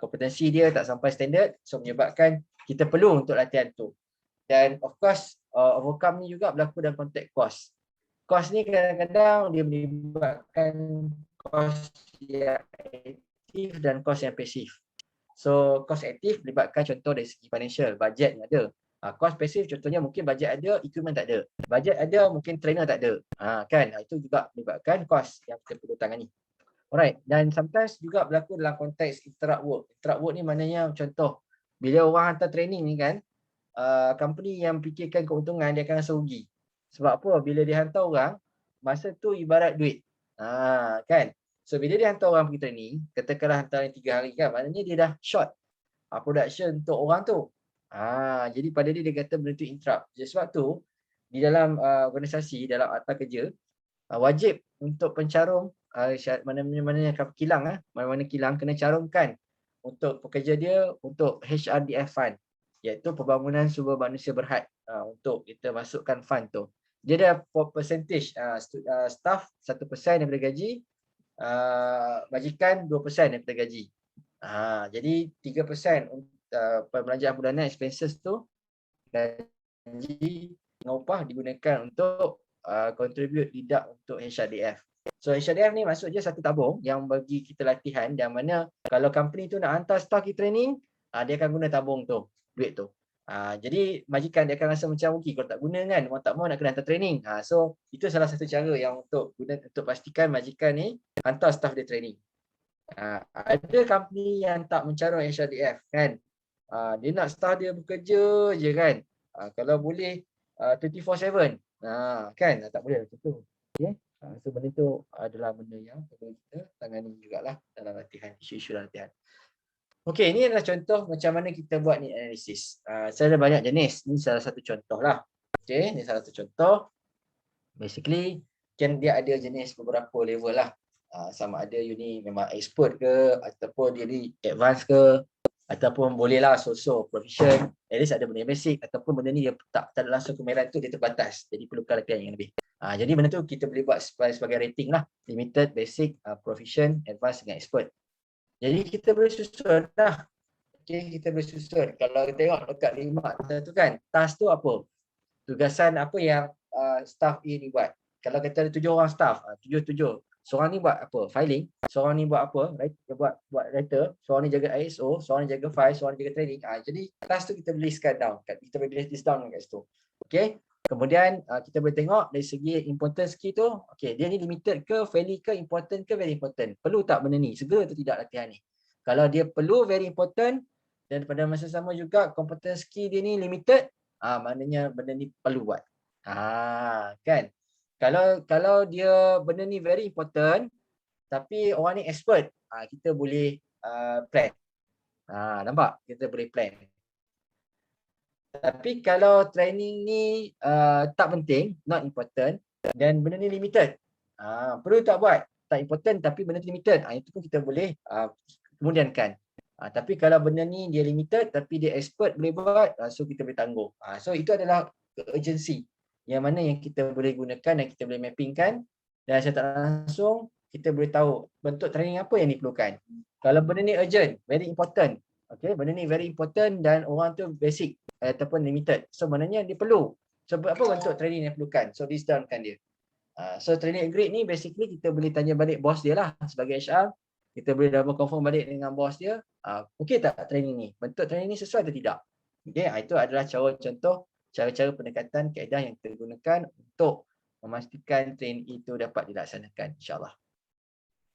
kompetensi dia tak sampai standard, so menyebabkan kita perlu untuk latihan tu. Dan of course overcome ni juga berlaku dalam konteks cost. Cost ni kadang-kadang dia melibatkan cost yang aktif dan cost yang pasif. So cost aktif melibatkan contoh dari segi financial, budget yang ada. Cost pasif contohnya mungkin budget ada, equipment tak ada. Budget ada, mungkin trainer tak ada. Kan? Itu juga melibatkan cost yang kita perlu tangani. Alright, dan sometimes juga berlaku dalam konteks interrupt work. Interrupt work ni maknanya contoh, bila orang hantar training ni kan, company yang fikirkan keuntungan dia akan rasa rugi. Sebab apa? Bila dia hantar orang, masa tu ibarat duit. Kan? So bila dia hantar orang pergi training, katakanlah hantar 3 hari kan, maknanya dia dah short production untuk orang tu. Jadi pada dia kata benda tu interrupt. Jadi sebab tu di dalam organisasi, dalam akta kerja, wajib untuk pencarum mana-mana kilang mana-mana kilang kena carumkan untuk pekerja dia untuk HRDF fund, iaitu pembangunan sumber manusia berhad, untuk kita masukkan fund tu. Dia ada percentage staff 1% daripada gaji, majikan 2% daripada gaji. Jadi 3% perbelanjaan bulanan expenses tu gaji dengan upah digunakan untuk contribute deduct untuk HRDF. So HRDF ni maksud je satu tabung yang bagi kita latihan, yang mana kalau company tu nak hantar staff pergi training, dia akan guna tabung tu, duit tu. Jadi majikan dia akan rasa macam rugi kalau tak guna kan, orang tak mau nak kena hantar training. So itu salah satu cara yang untuk pastikan majikan ni hantar staff dia training. Ada company yang tak mencarum HRDF kan, dia nak staff dia bekerja je kan, kalau boleh 24/7 kan, tak boleh macam tu. Okay? So benda tu adalah benda yang perlu kita tangani jugalah dalam latihan, isu-isu dalam latihan. Okey, ini adalah contoh macam mana kita buat ni analisis. Saya ada banyak jenis, ni salah satu contoh lah. Okey, ni salah satu contoh. Basically kan dia ada jenis beberapa level lah. Sama ada you ni memang expert ke, ataupun dia ni advance ke, ataupun bolehlah so-so proficient, at least ada benda yang basic, ataupun benda ni dia tak ada langsung kemahiran tu, dia terbatas, jadi perlukan latihan yang lebih. Jadi benda tu kita boleh buat sebagai rating lah, limited, basic, proficient, advanced dengan expert. Jadi kita boleh susun lah. Okay, kita boleh susun. Kalau kita tengok dekat 5 tu kan, task tu apa? Tugasan apa yang staff A ni buat? Kalau kita ada 7 orang staff, 7. Seorang ni buat apa? Filing. Seorang ni buat apa? Dia buat writer. Seorang ni jaga ISO. Seorang ni jaga file. Seorang ni jaga training. Jadi task tu kita boleh list down. Kita boleh list down kat situ. Okay. Kemudian kita boleh tengok dari segi importance key tu. Okay. Dia ni limited ke, valid ke, important ke, very important. Perlu tak benda ni? Segera atau tidak latihan ni? Kalau dia perlu, very important. Dan pada masa sama juga competence key dia ni limited. Maknanya benda ni perlu buat. Kan? Kalau dia benda ni very important tapi orang ni expert, kita boleh plan. Nampak? Kita boleh plan. Tapi kalau training ni tak penting, not important, dan benda ni limited, perlu tak buat? Tak important tapi benda ni limited, itu pun kita boleh kemudiankan. Tapi kalau benda ni dia limited tapi dia expert boleh buat, so kita boleh tangguh. So itu adalah urgency yang mana yang kita boleh gunakan dan kita boleh mappingkan, dan secara tak langsung kita boleh tahu bentuk training apa yang diperlukan. Kalau benda ni urgent, very important, okay, benda ni very important dan orang tu basic ataupun limited, so maknanya dia perlu. So apa bentuk training yang diperlukan, so list downkan dia. So training agreed ni basically kita boleh tanya balik bos dia lah sebagai HR. Kita boleh double confirm balik dengan bos dia, okey tak training ni, bentuk training ni sesuai atau tidak. Okay, itu adalah contoh cara-cara pendekatan kaedah yang kita gunakan untuk memastikan training itu dapat dilaksanakan, insyaAllah.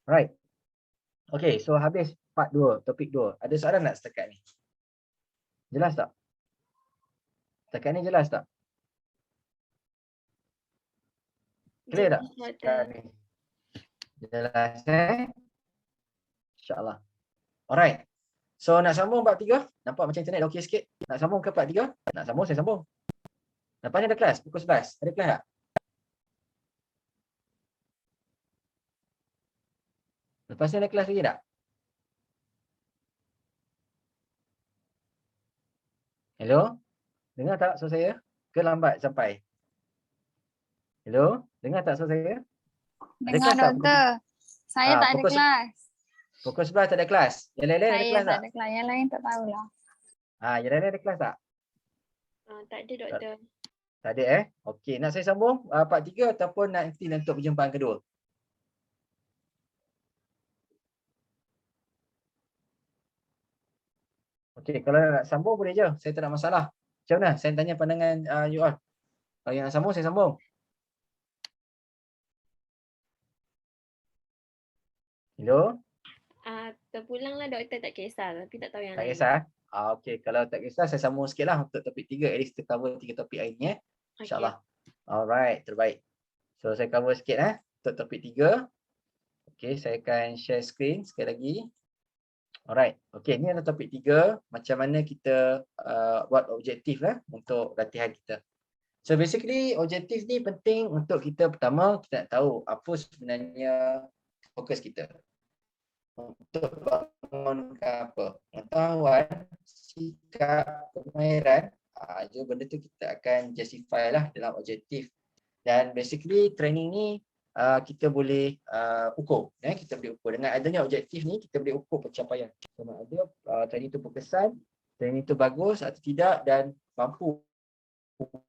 Alright. Okay, so habis part 2, topik 2. Ada soalan tak setakat ni? Jelas tak? Setakat ni jelas tak? Clear tak? Setakat ni. Jelas InsyaAllah. Alright. So nak sambung part 3? Nampak macam internet dah okey sikit? Nak sambung ke part 3? Nak sambung, saya sambung. Lepas ni ada kelas, pukul 11. Ada kelas tak? Lepas ni ada kelas lagi tak? Hello? Dengar tak suara saya? Ke lambat sampai? Hello? Dengar tak suara saya? Ada Dengar kelas tak? doktor. Saya tak ada pukul kelas. Pukul 11 tak ada kelas. Yang lain-lain ada Saya kelas tak tak? ada kelas. Yang lain tak tahulah. Yang lain-lain ada kelas tak? Tak ada doktor. Tak ada Okey, nak saya sambung part 3 ataupun nanti untuk perjumpaan kedua? Okey, kalau nak sambung boleh je. Saya tak ada masalah. Macam mana? Saya tanya pandangan you all. Kalau yang nak sambung, saya sambung. Hello? Terpulanglah doktor, tak kisah. Tapi tak tahu yang Tak lain. kisah? Okey, kalau tak kisah saya sambung sikit lah untuk topik 3. At least kita cover 3 topik hari ni InsyaAllah. Alright, terbaik. So saya cover sikit untuk topik 3. Okey, saya akan share screen sekali lagi. Alright, okey, ni adalah topik 3. Macam mana kita buat objektif untuk latihan kita. So basically objektif ni penting untuk kita. Pertama, kita nak tahu apa sebenarnya fokus kita. Untuk bangunkan apa? Pengetahuan, sikap, kemahiran. Je benda tu kita akan justify lah dalam objektif. Dan basically training ni kita boleh ukur. Kita boleh ukur. Dengan adanya objektif ni kita boleh ukur pencapaian. Sama ada training tu berkesan, training tu bagus atau tidak, dan mampu untuk